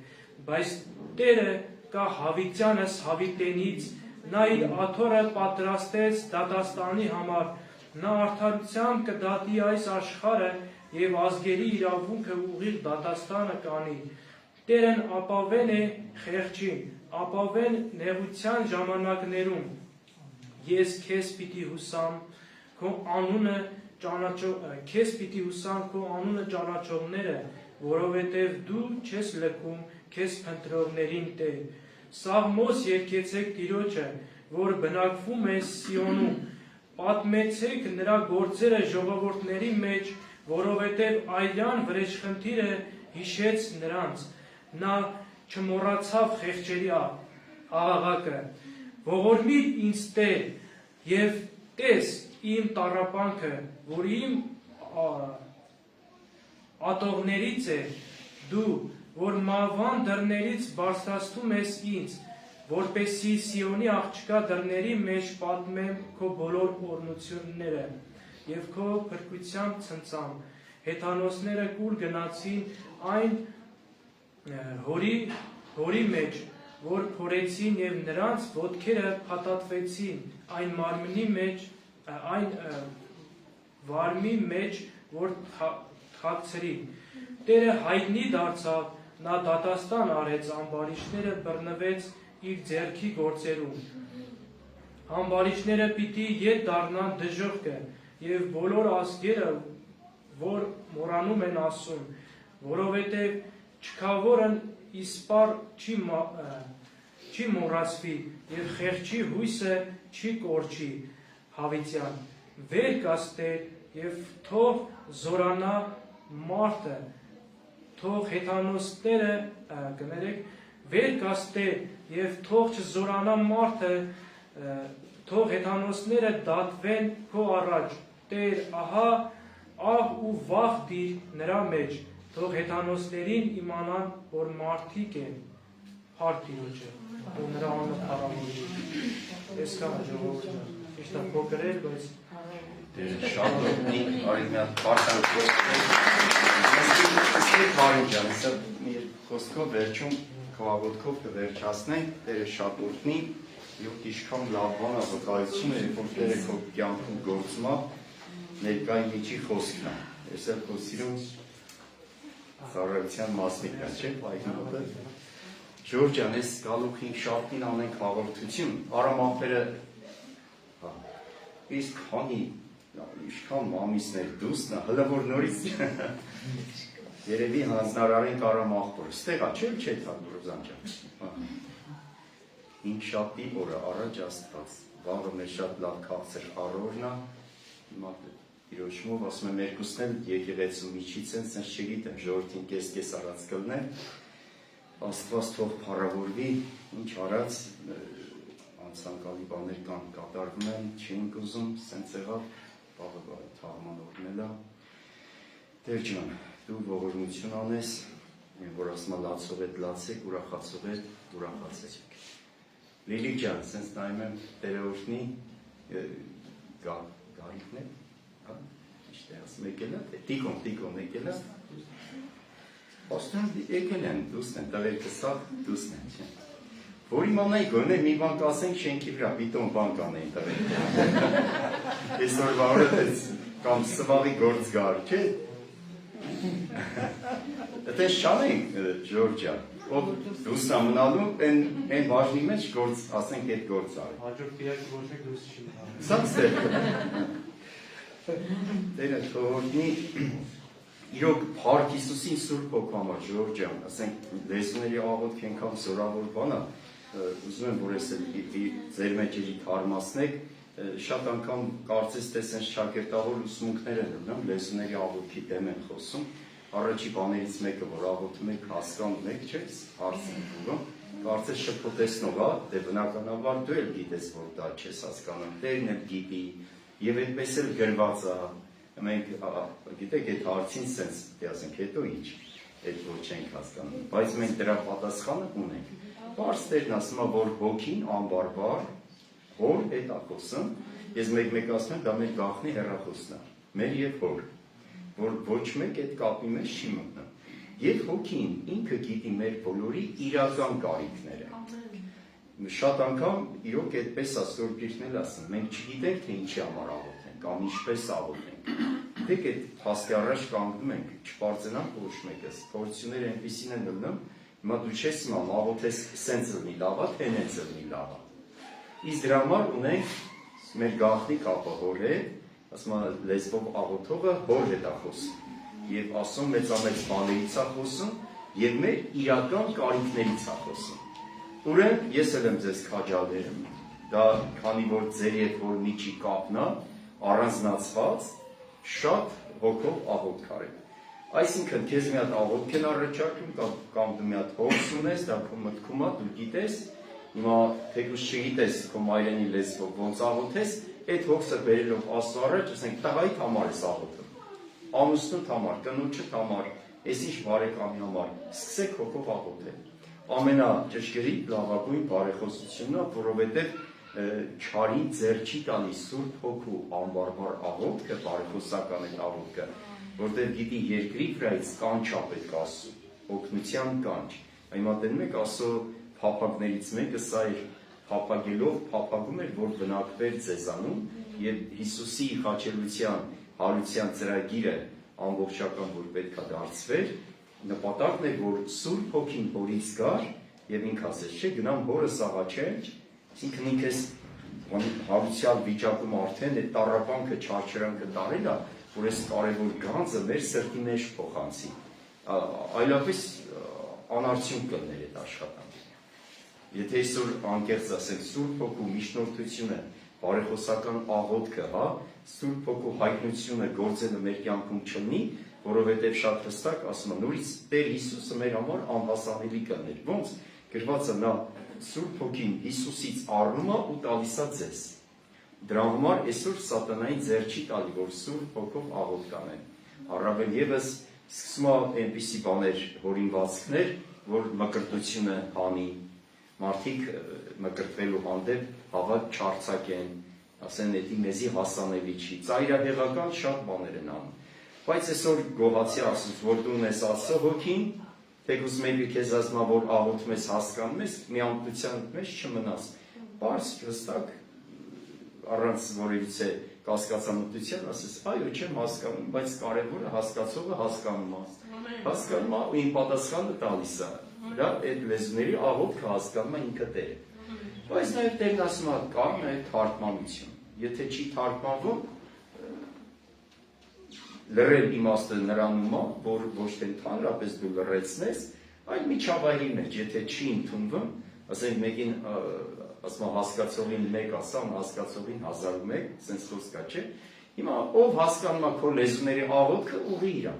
բայց Տերը կա հավիտյանս հավիտենից, նա իր աթոռը պատրաստեց դատաստանի համար, նա արդարությամբ կդատի այս աշխարհը և ազգերի իրավունքը ուղիղ դատաստանը կանի, Տերն ապավեն է խեղճին, ապավեն նեղության ժամանակներում, ես քեզ պիտի հուսամ, քո անունը ճանաչողները, որովհետև դու չես լքում քեզ փնտրողներին Տեր, Սաղմոս երգեցեք Տիրոջը, որ բնակվում է Սիոնում, պատմեցեք նրա գործերը ժողովուրդների մեջ, որովհետև այլյան վրեժխնդիրը հիշեց նրանց, նա չմոռացավ խեղճերի աղաղակը, ողորմիր ինձ Տեր և տես իմ տառապանքը, որ իմ ատողներից է, դու, որ մահվան դռներից բարձրացնում ես ինձ, որպեսզի Սիոնի աղջկա դռների մեջ պատմեմ քո բոլոր օրհնությունները և քո փրկությամբ ցնծամ, հեթանոսները կուլ գնացին այն հորի մեջ, որ փորեցին և նրանց ոտքերը փաթաթվեցին այն վարմի մեջ, որ թաքցրին, Տերը հայտնի դարձավ, նա դատաստան արեց, ամբարիշները բռնվեց իր ձեռքի գործերում, ամբարիշները պիտի ետ դառնան դժոխքը և բոլոր ազգերը, որ մոռանում են ասում, որովհետև չքավորն իսպառ չի մոռացվի և խեղճի հույսը չի կորչի հավիտյան, վեր կաց Տեր և թող զորանա մարդը, թող հեթանոսները վեր կաց Տեր և թող չզորանա մարդը, թող հեթանոսները դատվեն քո առաջ, Տեր, ահա ահ ու վախ դիր նրա մեջ, թող հեթանոսներին իմանան, որ մարդիկ են, փառք Տիրոջը, թող նրա անունը փառավորվի։ Այսքան ժողովուրդը, ճիշտ է փոքր էր, բայց շատ օգնի, արի մի հատ բարձր բարին ջան, սա մի խոսքով վերջում քվաղոտքով կվերջացնենք, Տերը շատ օգնի, և իշքան լավ բան է վկայություն է, որ Տերը քո կյանքում գործում է, ներկայի միջի խոսքն է, ես էլ քո սիրուն ծառայության մասնիկն է, չէ՞, այդ մոտը։ Ժորժ ջան, ես գալու 5 շաբթին անենք հաղորդություն, Արամ ամպերը իսկ քանի իշքան ամիսներ դուսն է, հլը որ նորից երևի հանձնարարենք Արամ աղբորը, ստեղ է, չէ՞ Ռոզան ջան։ 5 շաբթի օրը առաջ Աստված, վաղը մեր շատ լավ քաղցր առօրն է, հիմա իրոճմով ասում եմ երկուսն էլ եկեղեցու միջից են, սենց չգիտեմ, ժողովրդին կես արած կլնեն, Աստված թող փառավորվի, ինչ արած անցանկալի բաներ կան կատարվում են, չենք ուզում, սենց եղավ, բաղը թաղմանորն է, Տեր ջան, դու ողորմություն անես, որ ասում լացով հետ լացեք, ուրախացով հետ ուրախացեք։ Լիլի ջան, սենց նայում եմ Տերը օրհնի, գարիքն է, ճիշտ է ասում եկել է, տիկոն եկել է, Աստան եկել են, դուսն են, տղերքը սա դուսն են, չէ։ Որ իմանայի գոնե մի բան կասենք շենքի վրա, պիտոն բան կանեին տղերքը։ Այսօրվա օրը տես կամ սվաղի գործ գար, չէ։ Տես շանենք Ժորջա, ով դուսն ամնալու, են վաժնի մեջ գործ, ասենք էդ գործ արի։ Հաջորդ տիրակի ոչ մեկ դուս չի մնա։ Սանց Տերը թողնի իրոք Փառք Հիսուսին Սուրբ Հոգու համար Ժողովուրդ ջան, ասենք լեզուների աղոթք ենքան զորավոր բան է, ուզում եմ որ ես ձեր մեջ էլի թարմացնեք, շատ անգամ կարծես թե sense շակերտավոր ուսմունքներ են ունենում, լեզուների աղոթքի դեմ են խոսում, առաջի բաներից մեկը որ աղոթում եք հասկանում եք, չէ՞, հարցն է ուղղում, կարծես շփոթեցնող է, դե բնականաբար դու էլ գիտես որ դա չես հասկանում, Տերն էլ գիտի, եւ այդպես էլ գրված է Մենք գիտեք այդ հարցին սենց ասենք հետո ինչ այդ որ չենք հասկանում բայց մենք դրա պատասխանը ունենք Պարզ Տերն ասում է որ հոգին անբարբար հոր հետ ախոսում ես մեկ ասում եմ դա մեր գաղտնի հեռախոսն է մեր եւ հոր որ ոչ մեկ այդ կապի մեջ չի մտնում եւ հոգին ինքը գիտի մեր բոլորի իրական կարիքները շատ անգամ իրոք այդպես է Սուրբ Գիրքն ասում մենք չգիտենք թե ինչի համար աղոթենք կամ ինչպես աղոթենք Դեք այդ փաստի առաջ կանգնում ենք, չպարծենանք ոչ մեկս, փորձությունները այնպիսին են լինում, հիմա դու չես իմանում, աղոթես սենց լինի լավա, թե նենց լինի լավա։ Իսկ դրա համար ունենք մեր գաղտնի կապը հոր հետ, ասում է լեզվով աղոթողը հոր հետ է խոսում, եւ ասում մեծամեծ բաներից է խոսում, եւ մեր իրական կարիքներից է խոսում։ Ուրեմն ես էլ եմ ձեզ քաջալերում, դա քանի որ ձեր հետ որ միջի կապն է, առանձնացված շատ հոգով աղոթք արեք։ Այսինքն քեզ մի հատ աղոթք են առաջարկում կամ դու մի հատ հոգս ունես, դա քո մտքում է, դու գիտես, հիմա թեկուզ չգիտես քո մայրենի լեզվով ոնց աղոթես, այդ հոգսը բերելով Աստծո առաջ, ասենք տղայիդ համար ես աղոթում, ամուսնուդ համար, կնոջդ համար, այս ինչ բարեկամի համար, սկսեք հոգով աղոթել։ Ամենաճշգրիտ լավագույն բարեխոսությունն է, որովհետև չարին ձեր չի տալիս Սուրբ Հոգու անբարբար աղոթքը, բարեխոսական այդ աղոթքը, որտեղ գիտի երկրի վրայից կանչ է պետք ասում, օգնության կանչ։ Հիմա տենում եք ասո փափագներից մեկը սա էր փափագելով փափագում էր, որ բնակվեր ձեզանում եւ Հիսուսի խաչելության հարության ծրագիրը ամբողջական որ պետք է դարձվեր, նպատակն է որ Սուրբ Հոգին հորից գար եւ ինք ասեց, չէ, գնամ հորս աղաչել Ինքն ինքս հարուցյալ վիճակում արդեն այդ տառապանքը չարչարանքը տարել է, որ այս կարևոր գանձը մեր սրտի մեջ փոխանցի, այլապես անարդյունք կլներ այդ աշխատանքը։ Եթե այսօր անկեղծ ասենք Սուրբ Հոգու միջնորդությունը, բարեխոսական աղոթքը, հա, Սուրբ Հոգու հայտնությունը գործելը մեր կյանքում չլինի, որովհետև շատ հստակ ասում են, նորից Տեր Հիսուսը մեր համար անհասանելի կլներ։ Ոնց գրված է նա Սուրբ Հոգին Հիսուսից առնում է ու տալիս է ձեզ։ Դրա համար այսօր սատանային ձեռ չի տալի, որ Սուրբ Հոգով աղոթք անեն։ Առավել եւս սկսում է այնպիսի բաներ, հորինվածքներ, որ մկրտությունը հանի, մարդիկ մկրտվելու հանդեպ հավատ չարցակեն, ասեն էդի մեզի հասանելի չի, ծայրահեղական շատ բաներ են անում։ Բայց այսօր գողացի ասում, որ դու ունես Աստծո Հոգին, թեկուզ մեկը քեզ ասում որ աղոթում ես հասկանում ես, մի ամբողջության մեջ չմնաս։ Պարզ հստակ առանց որևիցե կասկածամտության ասես, այո, չեմ հասկանում, բայց կարևորը հասկացողը հասկանում է։ Հասկանում է ու իմ պատասխանը տալիս է։ Դա այդ լեզուների աղոթքը հասկանում է ինքը Տերը։ Բայց նաև Տերն ասում է, կա նաև թարգմանություն։ Եթե չի թարգմանվում, լրել իմաստը նրանում է, որ ոչ թե ընդհանրապես դու լրացնես, այլ միջավայրի մեջ, եթե չի ընդունվում, ասենք մեկին ասում հասկացողին 1 ասա, հասկացողին 1001, sense խոսք կա, չէ։ Հիմա ով հասկանում է քո լեզուների աղոթքը ուղի իրա։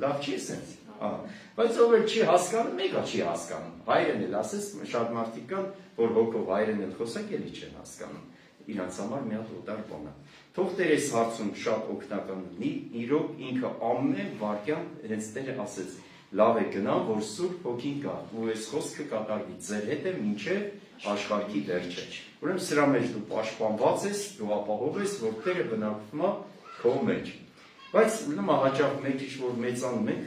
Լավ չի sense։ Բայց ով էլ չի հասկանում, մեկը չի հասկանում։ Հայրեն էլ ասես, շատ մարդիկ կան, որ հոգով հայրեն էլ խոսակ էլի չեն հասկանում։ Իրանց համար մի հատ օտար բան է։ Թող Տեր այս հարցում շատ օգնական լինի, իրոք ինքը ամեն վարքյան հենց Տերը ասեց, լավ է գնամ, որ Սուրբ Հոգին կա, ու այս խոսքը կատարվի ձեր հետ է մինչև աշխարհի վերջը։ Ուրեմն սրա մեջ դու պաշտպանված ես, դու ապահով ես, որ Տերը բնակվում է քո մեջ։ Բայց նույն հաճախ մեկ ինչ որ մեծանում ենք,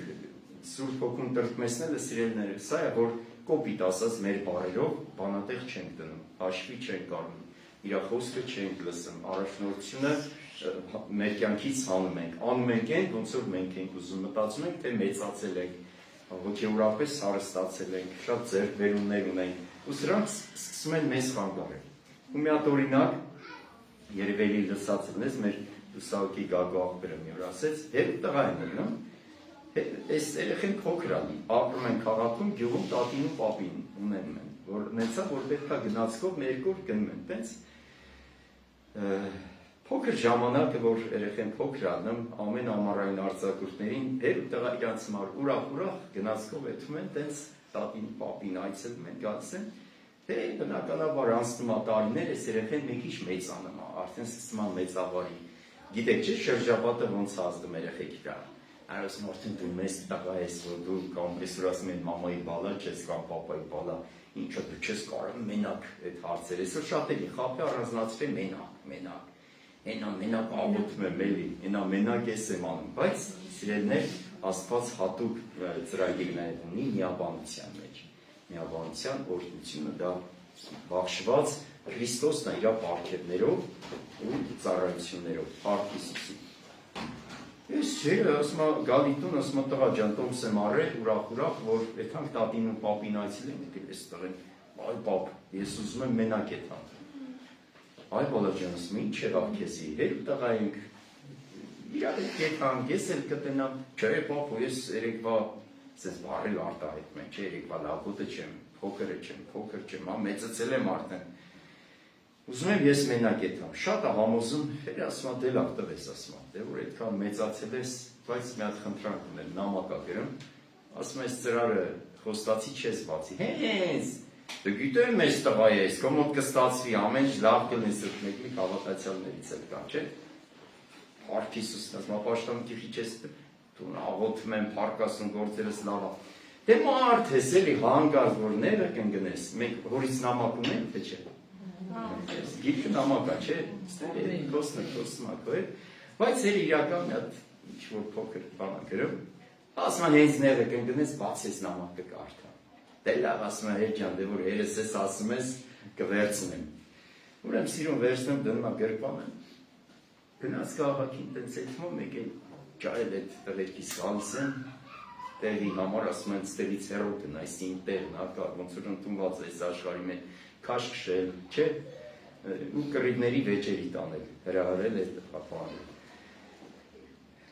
Սուրբ Հոգուն տրտմեսնելը սիրելիները, սա է, որ կոպիտ ասած մեր բարերով բանատեղ չենք դնում, հաշվի չենք առնում, իր խոսքը չենք լսում, առաջնորդությունը մեր կյանքից հանում ենք, անում ենք այն, ոնց որ մենք ենք ուզում, մտածում ենք, թե մեծացել ենք, հոգեորապես հարստացել ենք, շատ ձեռքբերումներ ունենք, ու սրանք սկսում են մեզ խանգարել։ Ու մի հատ օրինակ, երևելի լսած ունես, մեր Լուսահոգի Գագո աղբերը մի օր ասեց, հետ տղա են ելնում, այս երեխեն փոքր է, ապրում են քաղաքում, գյուղում տատին ու պապին ունենում են, որ նեցա, որ պետք է գնացքով մի երկու օր գնում են, տենց փոքր ժամանակը, որ երեխեն փոքր անում, ամեն ամառային արձակուրդներին հետ ու տղա իրանց համար ուրախ գնացքով եթում են, տենց տատին պապին այցելում են, գալիս են, թե բնականաբար անցնում է տարիներ, այս երեխեն մի քիչ մեծանում է, արդեն սկսում է մեծավարի։ Գիտեք չէ, շրջապատը ոնց ազդում երեխեքի վրա։ Այսինքն արդեն դու մեծ տղա ես, որ դու կամ այսօր ասում են մամայի բալա չես կամ պապայի բալա, ինչը դու չես կարող մենակ այդ հարցերը։ Այսօր շատերի խաբի առանձնացվել մենակ։ Այնա մենակ աղոթում եմ էլի, այնա մենակ ես եմ անում, բայց սիրելիներ Աստված հատուկ ծրագիրներ ունի միաբանության մեջ։ Միաբանության օրհնությունը դա բաշխված Քրիստոսն է իր պարգևներով ու ծառայություններով, Փառք Հիսուսի։ Ես չէ, ասում եմ գալիտուն, ասում եմ տղա ջան, տոմս եմ արել, ուրախ, որ այդքան տատին ու պապին այցելեն, դե ես տղեն, այ պապ, ես ուզում եմ մենակ եթան։ Այ բալա ջան, ասում եմ, ինչ եղավ քեզի, հետ տղա ենք, իրար հետ եթանք, ես էլ կտնամ, չէ պապ, ես երեկվա, ասես բարել արտահայտում եմ, չէ, երեկվա լավոտը չեմ, փոքր չեմ, մեծացել եմ արդեն։ Ուզում եմ ես մենակ եթամ, շատ է համոզում, հեր ասում եմ, դե լավ տվես, ասում եմ, դե որ այդքան մեծացել ես, բայց մի հատ խնդրանք ունել, նամակ ա գրում, ասում ես ծրարը խոստացի չես բացի, հենց, դե գիտեմ ես տղա ես, քո մոտ կստացվի, ամեն ինչ լավ կլինի, սրտ մեկի հավատացյալներից էլ կա, չէ՞։ Փառք Հիսուսն, ասում եմ, պաշտամքի քիչ ես, դու աղոթում եմ, փառք ասում, գործերս լավ է։ Դե մարդ ես էլի հանգարտ, որ ները կընկնես, մենք հորից նամակ ունենք, թե չէ։ Գիրքը նամակա, չէ, կոսմակո է, բայց էր իրական հատ ինչ-որ փոքր բանա գրում, ասում են հենց ները կընկնես, բացես նամակը կարդա, դե լավ ասում են հեր ջան, դե որ հերս ես ասում ես, կվերցնեմ, ուրեմ սիրում վերցնեմ, դնում է գրպանը, գնաց քաղաքին տենց էթմում, մեկ էլ ճարել էտ տղերքիս գալիս են, տեղի համար ասում են ստեղից հերոտ են, այսին տեղն, ոնց որ ընդունված է այս աշխարհի մեջ, քաշ քշել, չէ, ու կռիվների վեճերի տանել, հրահարել այդ պապանը։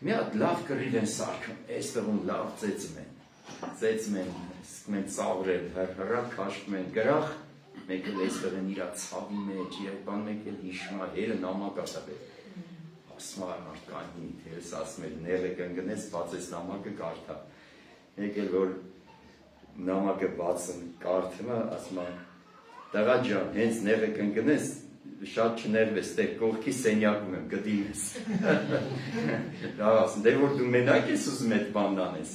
Մի հատ լավ կռիվ են սարքում, այս տղուն լավ ծեծում են, սկսում են ծաղրել, հրհրակ քաշվում են գրախ, մեկ էլ այս տղեն իրա ցավի մեջ, իր այդ բան մեկ էլ հիշում է, հերը նամակ ա տվել։ Ասում է մարդկանի, ես ասում եմ, ները կընկնես, բացես նամակը կարդա։ Մեկ էլ որ նամակը բացն կարդում է, ասում է, տղա ջան, հենց ները կընկնես, շատ չներվես, դե կողքի սենյակում եմ, գդիմ ես։ Դա ասում, դե որ դու մենակ ես ուզում այդ բանն անես։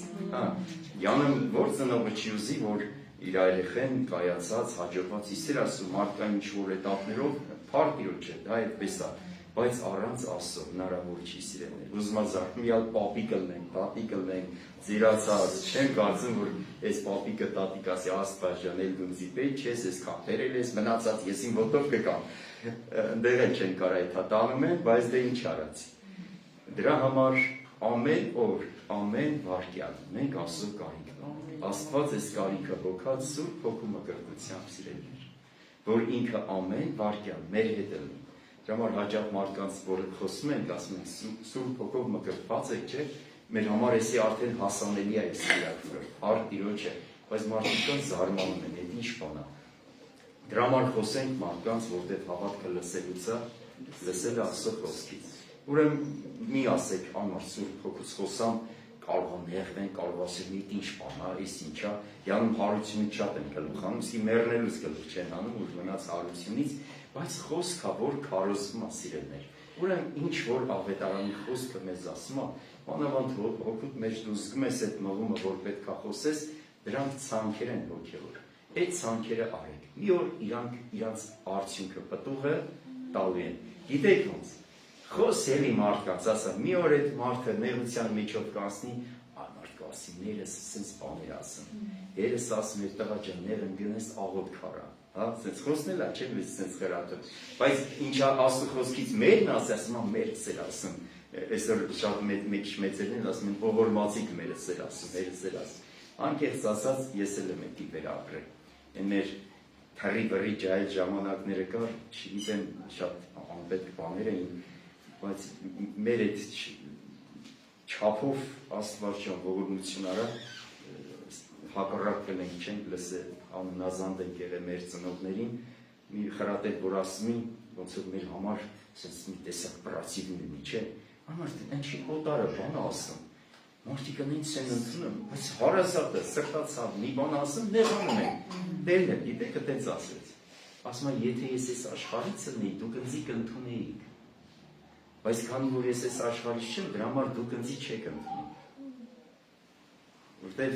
Յանը որ ծնողը չի ուզի, որ իր երեխեն կայացած, հաջողված իսեր ասում, մարդկային ինչ-որ էտապներով փառք Տիրոջ է, դա այդպես է, բայց առանց Աստծո հնարավոր չի սիրել։ Ուզում եմ զարթմիալ պապի կլնենք, տատի կլնենք, ծիրացած, չեմ կարծում, որ այս պապիկը տատիկ ասի Աստված ջան, էլ դու զիպեի չես, ես քափերել ես, մնացած ես իմ ոտով կգամ։ Դեր էլ չեն կարա այդ հատանում են, բայց դե ինչ արած։ Դրա համար ամեն օր, ամեն վայրկյան մենք Աստծո կարիք ունենք։ Աստված այս կարիքը հոգած Սուրբ Հոգու մկրտությամբ սիրելիներ, որ ինքը ամեն վայրկյան մեր հետ է լինում։ Դրա համար հաճախ մարդկանց, որ խոսում ենք, ասում ենք Սուրբ Հոգով մկրտված եք, չէ՞, մեր համար էսի արդեն հասանելի է այս իրավունքը, Փառք Տիրոջ է, բայց մարդիկ զարմանում են, այդ ինչ բան է։ Դրա համար խոսենք մարդկանց, որտեղ հավատքը լսելուց է, լսելը Աստծո խոսքից։ Ուրեմն մի ասեք, ամառ Սուրբ Հոգուց խոսամ, կարող է նեղվեն, կարող ասել մի ինչ բան, այս ինչա, յանում հարությունից շատ են գլուխ անում, իսկ մեռնելուց գլուխ չեն անում, ու մնաց հարությունից, բայց խոսքա, որ քարոզվում է սիրելներ։ Ուրեմն ինչ որ ավետարանի խոսքը մեզ ասում է, մանավանդ հոգուտ մեջ դու զգում ես այդ մղումը, որ պետք է խոսես, դրանք ցանքեր են հոգևոր։ Այդ ցանքերը արեք։ Մի օր իրանց արդյունքը պտուղը տալու են։ Գիտեք ոնց։ Խոսելի մարդկանց ասա, մի օր այդ մարդը նեղության միջով կանցնի, մարդ կասի, ներս սենց բաներ ասում։ Երես ասում էր տղա ջան, նեղն գնես աղոտ քարա։ Հա, սենց խոսնել է, չէ՞ սենց խրատը։ Բայց ինչա աստու խոսքից մերն ասում, մերս էր ասում։ Այսօր շատ մեծերն են ասում, ողորմածիկ մերս էր ասում, մերս էր ասում։ Անկեղծ ասած, ես էլ եմ էդի վեր ապրել։ Այն մեր թարի բրի ջայլ ժամանակները կար, չգիտեմ, շատ անպետք բաներ էին, բայց մեր այդ չափով աստվածյան ողորմություն արա հակառակվել ենք, չենք լսել, աննազանդ ենք եղել մեր ծնողներին, մի խրատել, որ ասում են, ոնց որ մեր համար սենց մի տեսակ պրացիվ ունի, չէ, ամարդ ինչի օտարը բան ասում, մարդիկ ինձ են ընդունում, բայց հարազատը, սրտացավ, մի բան ասում, նեղանում են, դերն է, գիտեք, այդպես ասեց, ասում է, եթե ես այս աշխարհից ելնեի, դուք ինձ կընդունեիք, բայց քանի որ ես այս աշխարհից չեմ, դրա համար դուք ինձ չեք ընդունում, որտեվ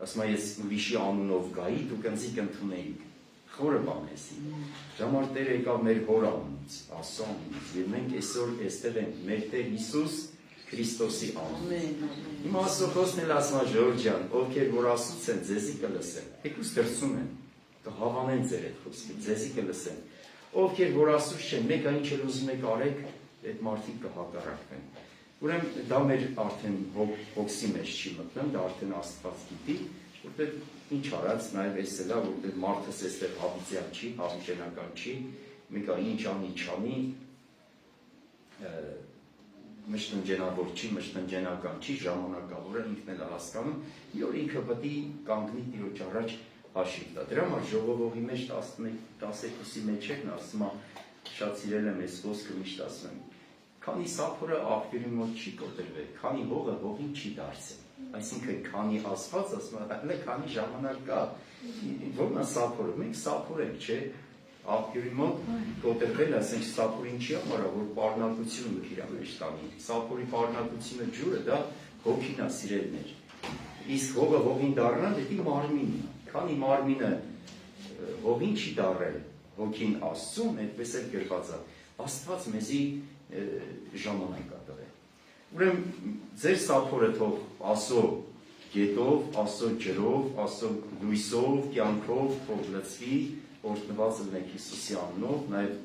ասում է, ես ուրիշի անունով գայի, դուք ինձ կընդունեիք, խորը բան էսի, դրա համար Տերը եկավ մեր հոր անունից, Աստծո անունից, եւ մենք այսօր այստեղ ենք, մեր Տեր Հիսուս Քրիստոսի անունից։ Հիմա Աստծո խոսքն էլ ասում է Ժորժ ջան, ովքեր որ Աստծուց են, ձեզի կլսեն։ Եկուս դրսում են, կհավանեն ձեր այդ խոսքը, ձեզի կլսեն։ Ովքեր որ Աստծուց չեն, մեկ այն ինչ էլ ուզում եք արեք, այդ մարդիկ կհակառակվեն։ Ուրեմն դա մեր արդեն հոգսի մեջ չի մտնում, դա արդեն Աստված գիտի, որտեղ ինչ արած նաև էս էլա, որտեղ մարդս էստեղ հավիտյան չի, հավիտենական չի, մեկը ինչ անի, չանի, մշտնջենավոր չի, մշտնջենական չի, ժամանակավոր է, ինքն էլ հասկանում, մի օր ինքը պետք է կանգնի Տիրոջ առաջ հաշիվ տա։ Դրա համար ժողովողի մեջ 12-ի մեջ եկն ասում է, շատ սիրել եմ այս խոսքը միշտ ասում եմ, քանի սափորը աղբյուրի մոտ չի կոտրվել, քանի հողը հողին չի դարձել, այսինքն քանի Աստված ասում է, քանի ժամանակ կա, որն է սափորը, մենք սափոր ենք, չէ, աղբյուրի մոտ կոտրվել, ասենք սափորը ինչի համար է, որ պարունակությունը իր մեջ տանի, սափորի պարունակությունը ջուրը, դա հոգին է, սիրելներ, իսկ հողը հողին դառնալ, դա մարմինն է, քանի մարմինը հողին չի դառել, հոգին Աստծուն, այդպես էլ գրված է, Աստված մեզի ժամանակ է տվել։ Ուրեմն ձեր սափորը թող Աստծո գետով, Աստծո ջրով, Աստծո լույսով, կյանքով թող լցվի, օրհնված եղեք Հիսուսի անունով, նաև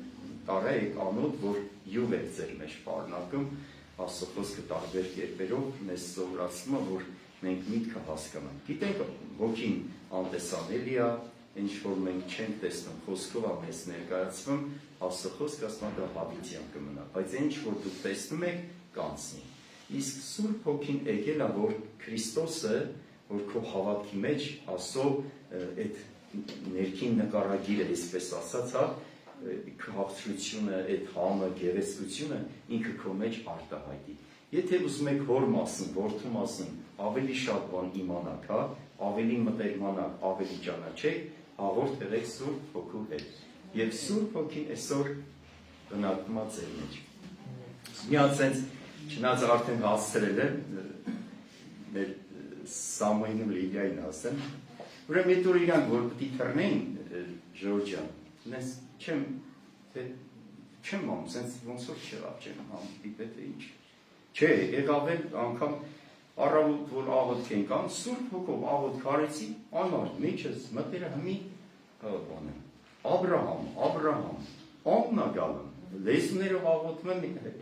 տարեք անոթ, որ յուղ է ձեր մեջ պարունակում, Աստծո խոսքը տարբեր կերպերով մեզ սովորացնում է, որ մենք միտքը հասկանանք։ Գիտենք, ոգին անտեսանելի է, ինչ որ մենք չենք տեսնում, խոսքով է մեզ ներկայացվում, Աստծո խոսքը ասում է դա հավիտյան կմնա, բայց ինչ որ դուք տեսնում եք, կանցնի։ Իսկ Սուրբ Հոգին եկել է, որ Քրիստոսը, որ քո հավատքի մեջ Աստծո այդ ներքին նկարագիրը, այսպես ասած, քաղաքացիությունը, այդ համը, գեղեցկությունը ինքը քո մեջ արտահայտի։ Եթե ուզում եք հոր մասին, որդու մասին ավելի շատ բան իմանաք, ավելի մտերմանաք, ավելի ճանաչեք, հաղորդ եղեք Սուրբ Հոգու հետ։ Եվ Սուրբ Հոգին այսօր բնակվում է ձեր մեջ։ Միած sense չնայած արդեն հասցրել եմ մեր Սամոյին ու Լիլիային ասեմ, ուրեմն այդ որ իրանք որ պիտի թռնեին Ժորժյան, նես չեմ անում, sense ոնց որ չեղավ չեմ անում, դիպետ է ինչ։ Չէ, եղավ էլ անգամ առավոտ որ աղոթք ենք անում, Սուրբ Հոգով աղոթք արեցի, անմարդ միջս մտերը հմի բանը, Աբրահամ, աննա գալում, լեզուներով աղոթում եմ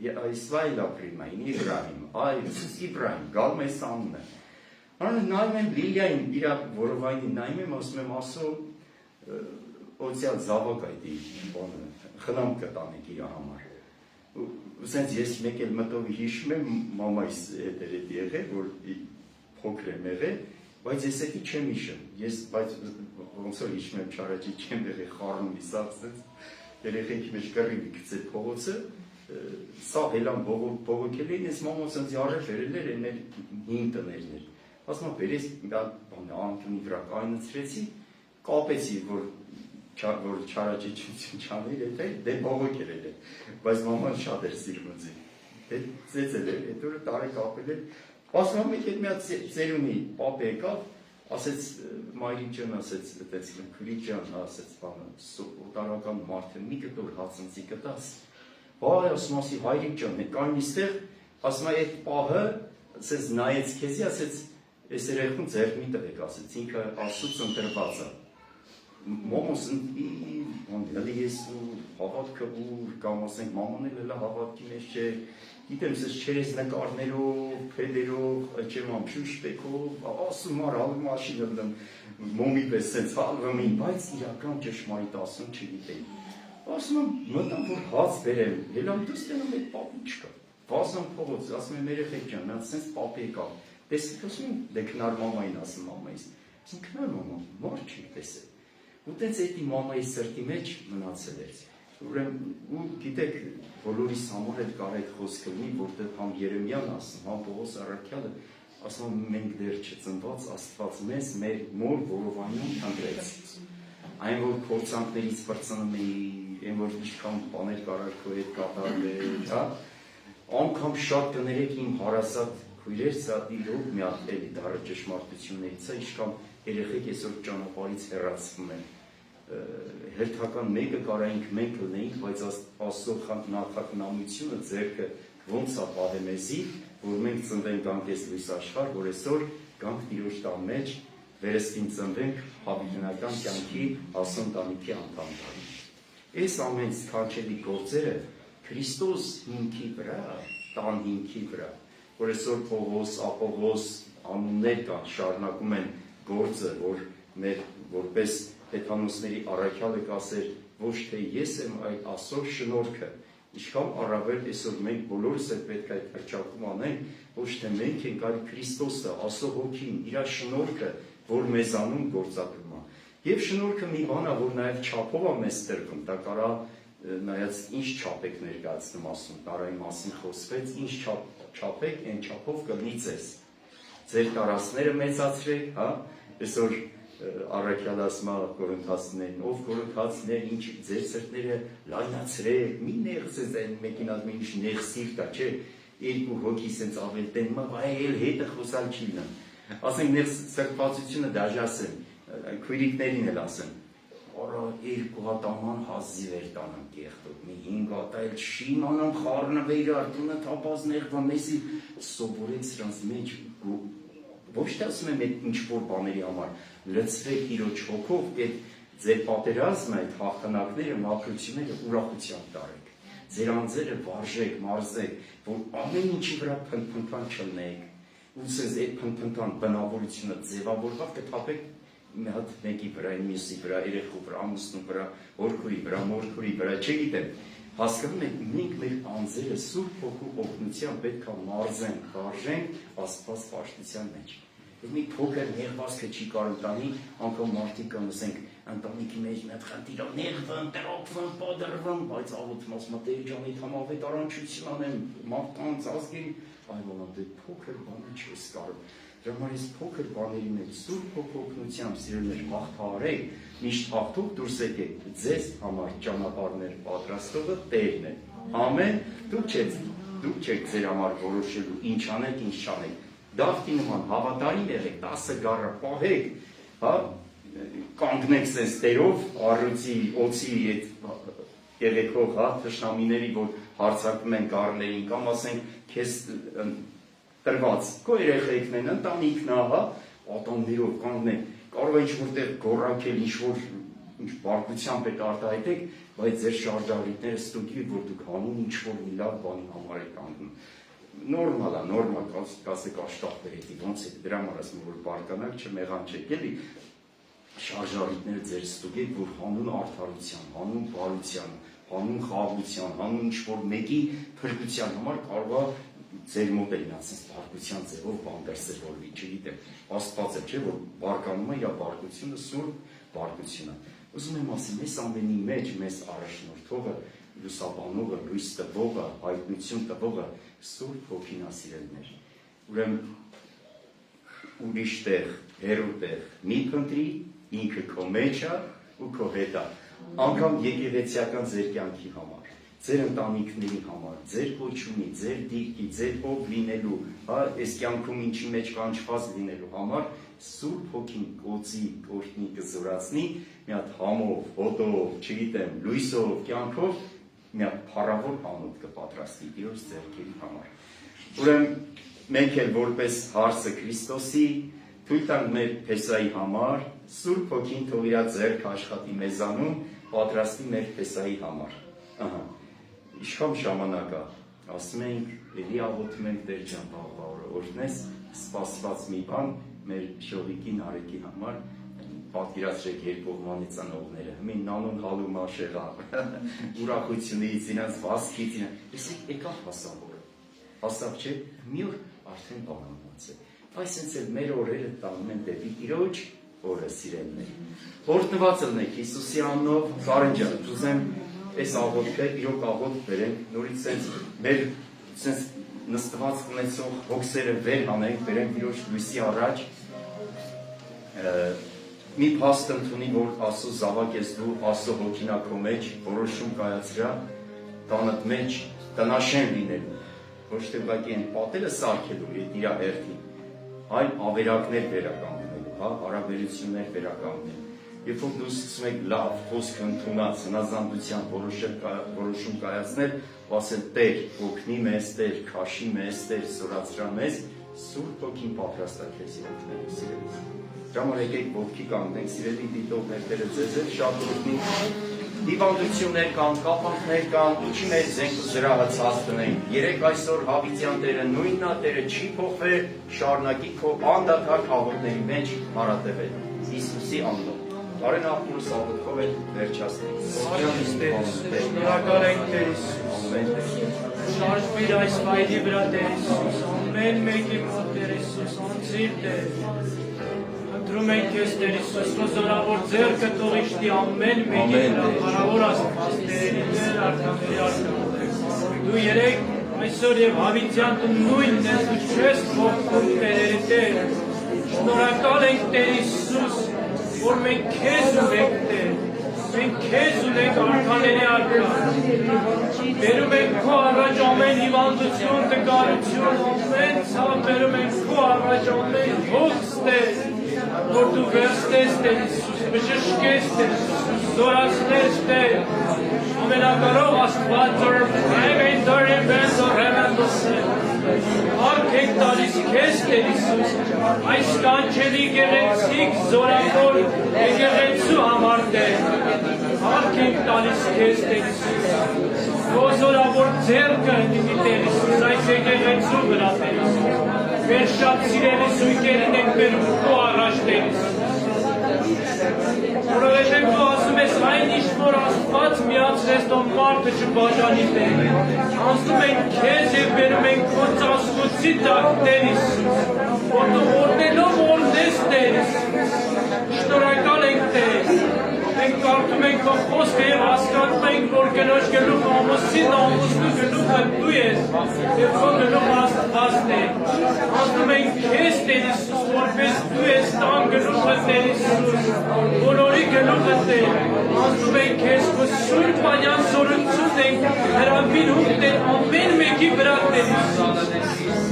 Իսվայել ապրիմային, Իբրահիմ, գալում ես անունը։ Անը նայում եմ Լիլիային, իրա որովայնին նայում եմ, ասում եմ ասո, օծյալ զավակ այդ բանը, խնամ կտանեք իրա համար։ Սենց ես մեկ էլ մտով հիշում եմ, մամայիս հետ էր եղել, որ փոքր եմ եղել, բայց ես էդի չեմ հիշում, ես բայց ոնց որ հիշում եմ չարաճի չեմ եղել խառնում իսած, երեխեքի մեջ կռիվի գցել փողոցը, սա հելան բողոքել էին, ես մամոս ինձ արել վերել էր էներ հին տներներ։ Ասում բերես բան անկյունի վրա կայնացրեցի, կապեցի, որ չարաճճություն չաներ, դե բողոքել էր, բայց մաման շատ էր սիրում ինձ։ Դե ծեծել էր, այդ օրը տարի կապել էր, ասում մեկ այդ մի հատ ծերունի պապ եկավ, ասեց մայրիկ ջան, ասեց, այդպես քուրիկ ջան, ասեց բանը, օտարական մարդ է, մի կտոր հացնցի կտաս։ Վայ, ասում ասի հայրիկ ջան, կային իստեղ, ասում այդ պահը, ասեց նայեց քեզի, ասեց այս երեխուն ձեռք մի տվեք, ասեց ինքը Աստծուց ընտրված է։ Մամոս էլի ես հավատքը ուր կամ ասենք մաման էլ հավատքի մեջ չէ, գիտեմ ես չերես նկարներով, փեդերով, չեմ ամփյուշտեկով, ասում արալ մաշինը մոմի պես sense հալվում էին, բայց իրական ճշմարիտ ասում չգիտեի։ Ասում մտամ որ հաց բերեմ, հելամ դստենում այդ պապի չկա։ Վազան փողոց, ասում եմ երեխեք ջան, նա sense պապի եկավ։ Տեսեք ասում դե քնար մամային ասում մամայից։ Ասում քնար մամա, մոր չի տեսել։ Ու տենց էդի մամայի սրտի մեջ մնացել էր։ Ուրեմն ու գիտեք բոլորիս համար այդ կարեք խոսքը ունի, որտեղ համ Երեմիան ասում, համ Պողոս առաքյալը ասում մենք դեռ չծնված Աստված մեզ մեր մոր որովայնում քանդրեց։ Այն որ փորձանքներից բրծնում էի, այն որ ինչքան բաներ կարար քո հետ կատարվել, հա։ Անկամ շատ կներեք իմ հարազատ քույրեր, սա իրոք մի հատ էլի դառը ճշմարտություններից է, ինչքան երեխեք այսօր ճանապարհից հեռացվում են։ Հերթական մեկը կարայինք մենք լինեինք, բայց Աստծո նախաքնամությունը ձեռքը ոնց է պահեմեզի, որ մենք ծնվենք գանք այս լույս աշխարհ, որ այսօր գանք Տիրոջ տան մեջ վերստին ծնվենք հավիտենական կյանքի ասոնտանիքի անդամ դառնանք։ Այս ամեն սքանչելի գործերը Քրիստոս հիմքի վրա, տան հիմքի վրա, որ այսօր Պողոս, Ապողոս անուններ կան, շարունակում են գործը, որ մեր որպես Պետանոսների առաքյալը կասեր, ոչ թե ես եմ այդ Աստծո շնորհքը, ինչքան առավել այսօր մենք բոլորս էլ պետք է այդ հրճակում անենք, ոչ թե մենք ենք, այլ Քրիստոսը, Աստծո հոգին, իր շնորհքը, որ մեզանում գործադրում է։ Եվ շնորհքը մի բան է, որ նաև չափով է մեզ տրվում, դա կարա նայած ինչ չափ եք ներկայացնում ասում, տարայի մասին խոսվեց, ինչ չափ եք, այն չափով կլինի ձեզ։ Ձեր տարածքները մեծացրեք, հա, այսօր առաքյալը ասում է Կորինթացիներին, ով Կորինթացիներ, ինչ ձեր սրտները լայնացրեք, մի նեղսես այն մեկին ասում ինչ նեղսիրտ է, չէ, երկու հոգի սենց ավել տենում է, բայ էլ հետը խոսալ չի լինում։ Ասենք նեղսրտվածությունը դաժե ասեմ, քույրիկներին էլ ասեմ, արա երկու հատ աման հազի վեր տանեմ կեղտոտ, մի 5 հատ այլ շիմանամ խառնվե իրար տունը թափած նեղվա մեսի սովորեք սրանց մեջ ոչ թե ասում եմ այդ ինչ-որ բաների համար, լցվեք իրոջ հոգով, այդ ձեր պատերազմը, այդ հաղթանակները, մաքրությունները ուրախությամբ տարեք։ Ձեր անձերը վարժեք, մարզեք, որ ամեն ինչի վրա փնփնթան չլնեք։ Ուսես այդ փնփնթան բնավորությունը ձևավորված կթափեք մի հատ մեկի վրա, մյուսի վրա, երեխու վրա, ամուսնու վրա, հորքուրի վրա, մորքուրի վրա, չգիտեմ։ Հասկանում եք, մենք մեր անձերը Սուրբ Հոգու օգնությամբ պետք է մարզենք, վարժենք Աստված պաշտության մեջ։ Մի փոքր նեղվածքը չի կարող տանի, անգամ մարդիկ կան, ասենք, ընտանիքի մեջ մի հատ խնդիր նեղվան, տրոփվան, պատրվան, բայց աղոթում ասում է Տեր ջան, այդ համավետ արանչություն անեմ, մարդկանց ազգի, այ ոնց դե փոքր բանը չես կարող։ Դրա համար այս փոքր բաների մեջ Սուրբ Հոգու օգնությամբ սիրելիներ հաղթահարեք, միշտ հաղթող դուրս եկեք, ձեզ համար ճանապարհներ պատրաստողը Տերն է։ Ամեն, դուք չեք ձեր համար որոշելու ինչ անեք, ինչ չանեք։ Դավթի նման հավատարիմ եղեք, 10 գառը պահեք, հա, կանգնեք սենց Տերով, առյուծի, օծի այդ եղեքով, հա, թշնամիների, որ հարձակվում են գառներին, կամ ասենք քեզ տրված, քո երեխեքն են, ընտանիքն է, հա, ատամներով կանգնեք, կարող է ինչ-որտեղ գոռակել, ինչ-որ բարկությամբ եք արտահայտեք, բայց ձեր շարժառիթները ստուգի, որ դուք հանում ինչ-որ մի լավ բանի համար եք կանգնում։ Նորմալ է, նորմալ, կասեք աշտապ բերետի, ոնց եք դրա համար ասում, որ բարկանակ չմեղան չեք, էլի շարժառիթները ձեր ստուգեք, որ հանուն արդարության, հանուն բարության, հանուն խաղաղության, հանուն ինչ-որ մեկի փրկության համար կարող է ձեր մոտ է ինացից բարկության ձևով բան դրսևորվի, չգիտեմ, Աստված է, չէ, որ բարկանում է իր բարկությունը, սուրբ բարկությունը։ Ուզում եմ ասեմ, այս ամենի մեջ մեզ առաջնորդողը լուսաբանողը, լույս տվողը, հայտնություն տվողը Սուրբ Հոգին է սիրելիներ։ Ուրեմն ուրիշ տեղ, հերո տեղ մի փնտրի, ինքը քո մեջ է ու քո հետ է։ Անգամ եկեղեցիական ձեր կյանքի համար, ձեր ընտանիքների համար, ձեր կոչումի, ձեր դիրքի, ձեր ով լինելու, այս կյանքում ինչի մեջ կանչված լինելու համար Սուրբ Հոգին կոծի, կօրհնի, կզորացնի մի հատ համով, հոտով, չգիտեմ, լույսով, կյանքով մի հատ փառավոր անոթ կպատրաստի Տիրոջ ձեռքերի համար։ Ուրեմն մենք էլ որպես հարցը Քրիստոսի թույլ տանք մեր փեսայի համար, Սուրբ Հոգին թող իր ձեռք աշխատի մեզանում, պատրաստի մեր փեսայի համար։ Ահա, ինչքան ժամանակ է, ասում ենք, էլի աղոթում ենք Տեր ջան, օրհնես սպասված մի բան մեր Շողիկի Նարեկի համար, պատկերացրեք երկկողմանի ծնողները, մի նանուն հալու մաշեղա, ուրախությունից, իրենց վազքից, եկավ հասավորը, հասավ չէ, մի օր արդեն բանանած է, այս հենց էլ մեր օրերը տանում են դեպի Տիրոջ օրը սիրելիներ։ Օրհնված ելնեք Հիսուսի անունով, Կարեն ջան, ուզեմ այս աղոթքը իրոք աղոթ բերենք, նորից սենց մեր սենց նստված ունեցող հոգսերը վեր հանենք, բերենք Տիրոջ լույսի առաջ, մի փաստ ընդունի, որ Աստծո զավակ ես դու, Աստծո հոգին քո մեջ, որոշում կայացրա, տանդ մեջ տնաշեն լինելու, ոչ թե ուղղակի այն պատելը սարքելու իր հերթին, այլ ավերակներ վերականգնելու, հարաբերություններ վերականգնելու։ Երբ որ դու սկսում եք լավ խոսք ընդունած, հնազանդության որոշում կայացնել, ու ասել Տեր, օգնի մեզ, Տեր, քաշի մեզ, Տեր, զորացրա մեզ, Սուրբ Հոգին պատրաստ է քեզ օգնելու սիրելիս։ Դրա համար եկեք ոտքի կանգնենք, սիրելի դիտողներ, Տերը ձեզ հետ շատ օգնի։ Հիվանդություններ կան, կապանքներ կան, ինչի մեջ զենք զրահը ցած տնենք։ Երեք այսօր Հավիտյան Տերը նույնն է, Տերը չի փոխվել, շարունակի քո անդադար աղոթների մեջ հարատևել։ Հիսուսի անունով։ Բարեն աղբորս աղոթքով էլ վերջացնենք։ Շնորհակալ ենք Տեր Հիսուս։ Շարժվիր այս վայրի վրա Տեր Հիսուս, ամեն մեկի մոտ Տեր Հիսուս, անձիր Տեր։ Ընտրում ենք Քեզ Տեր Հիսուս, քո զորավոր ձեռքը թող իշխի ամեն մեկի վրա, հարավոր Աստված Տերերի Տեր, արքաների արքա։ Դու երեք այսօր եւ հավիտյան դու նույնն ես, դու չես փոխվում Տերերի Տեր։ Շնորհակալ ենք Տեր Հիսուս, որ մենք Քեզ ունենք Տեր, մենք Քեզ ունենք արքաների արքա։ Բերում ենք Քո առաջ ամեն հիվանդություն, տկարություն, ամեն ցավ, բերում ենք Քո առաջ ամեն հոգս Տեր, որ դու վերցնես Տեր Հիսուս, բժշկես Տեր Հիսուս, զորացնես Տեր, ամենակարող Աստված, Արք ենք տալիս Քեզ Տեր Հիսուս, այս կանչելի գեղեցիկ զորավոր եկեղեցու համար Տեր, արք ենք տալիս Քեզ Տեր Հիսուս, Քո զորավոր ձեռքը դիտի Տեր Հիսուս, այս եկեղեցու վրա Տեր Հիսուս, մեր շատ սիրելի զույգերին ենք բերում Քո առաջ Տեր Հիսուս, որովհետև Դու ասում ես այն ինչ որ Աստված միացրեց թող մարդը չբաժանի Տեր, անցնում ենք Քեզ և բերում ենք Քո ծածկոցի տակ Տեր Հիսուս, որ Դու օրհնելով օրհնես Տեր Հիսուս, շնորհակալ ենք Տեր, մենք կարդում ենք Քո խոսքը և հասկանում ենք, որ կնոջ գլուխը ամուսին ամուսնու գլուխը Դու ես, և Քո գլուխը Աստված Տեր, անցնում ենք Քեզ Տեր Հիսուս, որպես Դու ես տան գլուխը Տեր Հիսուս, բոլորի գլուխը Տեր, անցնում ենք Քեզ Քո սուրբ անյան զորությունն ենք հրավիրում Տեր ամեն մեկի վրա Տեր Հիսուս,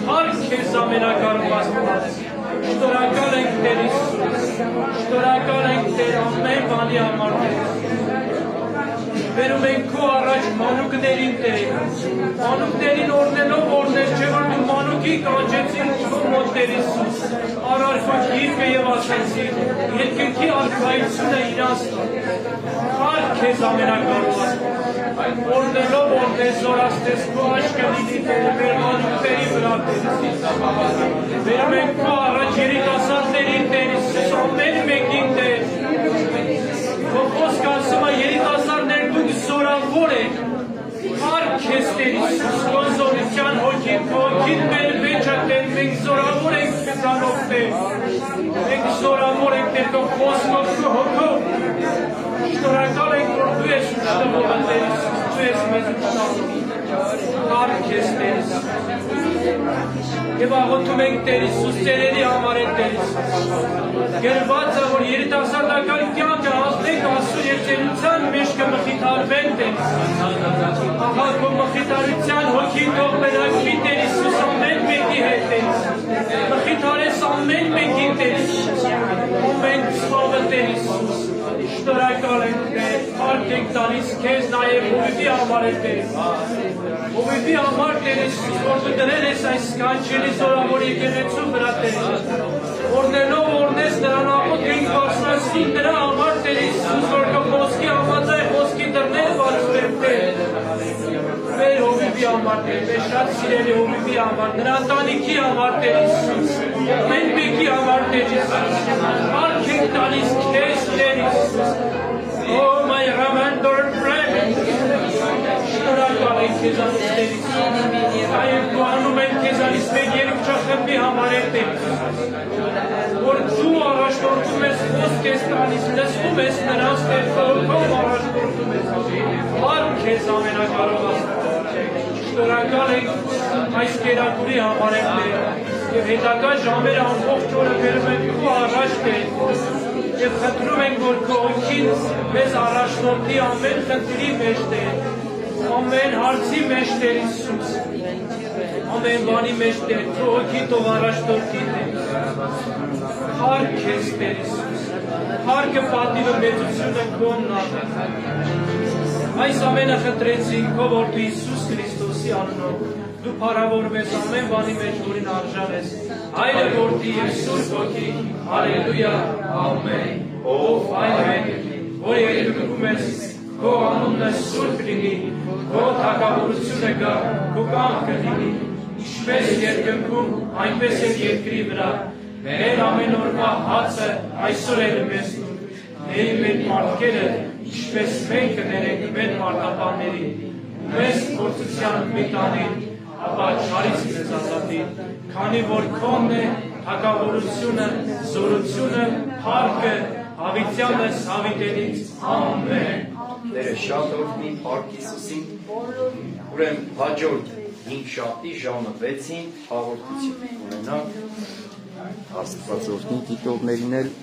հարկ Քեզ ամենակարող Աստված, շնորհակալ ենք Տեր Հիսուս, շնորհակալ ենք Տեր ամեն բանի համար Տեր Հիսուս, բերում ենք Քո առաջ մանուկներին Տեր, մանուկներին օրհնելով օրհնես, չէ որ Դու մանուկի կանչեցիր Քո մոտ Տեր Հիսուս, առար Քո գիրկը և ասեցիր, երկնքի արքայությունը իրանց հարկ Քեզ ամենակարող Աստված, օրհնելով օրհնես, զորացնես Քո աչքը լինի Տեր մեր մանուկների վրա Տեր Հիսուս, բերում ենք Քո առաջ երիտասարդներին Տեր Հիսուս, ամեն մեկին Տեր, Քո խոսքը ասում է երիտասարդներ դուք զորավոր եք, հարկ Քեզ Տեր Հիսուս, Քո զորության հոգին, Քո հոգին մեր մեջ է Տեր, մենք զորավոր ենք Քեզանով Տեր, մենք զորավոր ենք Տեր Քո խոսքով, Քո հոգով, շնորհակալ ենք որ Դու ես ուշտվողը Տեր Հիսուս, դու ես մեզ ուշանում, հարկ ես Տեր Հիսուս, և աղոթում ենք Տեր Հիսուս, ծերերի համար են Տեր Հիսուս, գրված է, որ երիտասարդական կյանքը հասնենք Աստծո երկերության մեջ կմխիթարվեն Տեր Հիսուս, աղա քո մխիթարության հոգին թող բնակվի Տեր Հիսուս ամեն մեկի հետ Տեր Հիսուս, մխիթարես ամեն մեկին Տեր Հիսուս, ամեն սովը Տեր Հիսուս, շնորհակալ ենք Տեր, հարկ ենք տալիս քեզ նաև հովիվի համար է Տեր Հիսուս, հովիվի համար Տեր Հիսուս, որ դու դրել ես այս կանչելի զորավոր եկեղեցու վրա Տեր Հիսուս, օրնելով օրնես նրան աղոթ ենք բարձրացրին նրա համար Տեր Հիսուս, որ քո խոսքի համաձայն խոսքի դռներ բացվեն Տեր, մեր հովիվի համար Տեր, մեր շատ սիրելի հովիվի համար, նրա ընտանիքի համար Տեր Հիսուս, ամեն մեկի համար Տեր Հիսուս, հարկ ենք տալիս քեզ Տեր Հիսուս, oh my Ramandor friend, շնորհակալ ենք քեզանից Տեր Հիսուս, այո դու անում ենք քեզանից մեկ երկչախմբի համար Տեր Հիսուս, որ դու առաջնորդում ես խոսք ես տալիս, լսում ես նրանց Տեր Հիսուս, առաջնորդում ես, հարկ քեզ ամենակարող շնորհակալ ենք այս կերակուրի համար Տեր և հետագա ժամերը ամբողջ օրը բերում ենք քո առաջ Տեր և խնդրում ենք, որ քո հոգին մեզ առաջնորդի ամեն խնդրի մեջ Տեր, ամեն հարցի մեջ Տեր Հիսուս, ամեն բանի մեջ Տեր, քո հոգի թող առաջնորդի Տեր, հարկ քեզ Տեր Հիսուս, հարկը պատիվը մեծությունը քոնն է, այս ամենը խնդրեցինք քո որդու Հիսուս Քրիստոսի անունով, դու փառավորվես ամեն բանի մեջ, որին արժան ես, Հայրը Որդի և Սուրբ Հոգի, հալելույա, ամեն, ով այն որ երկրում ես, քո անունը սուրբ լինի, քո թագավորությունը գա, քո կամքը լինի, ինչպես երկնքում, այնպես էլ երկրի վրա, մեր ամեն օրվա հացը այսօր էլ մեզ տուր, ներ մեր մարդկերը, ինչպես մենք կներենք մեր մարտապաններին, մեզ գործության մի տանին, ապա չարից մեզ ազատին, քանի որ քոնն է թագավորությունը, զորությունը, փառքը, հավիտյանը հավիտենից, ամեն։ Տերը շատ օրհնի Փառք Հիսուսին, ուրեմն հաջորդ 5 շաբթի ժամը 6-ին հաղորդություն ունենանք, Աստված օրհնի դիտողներին էլ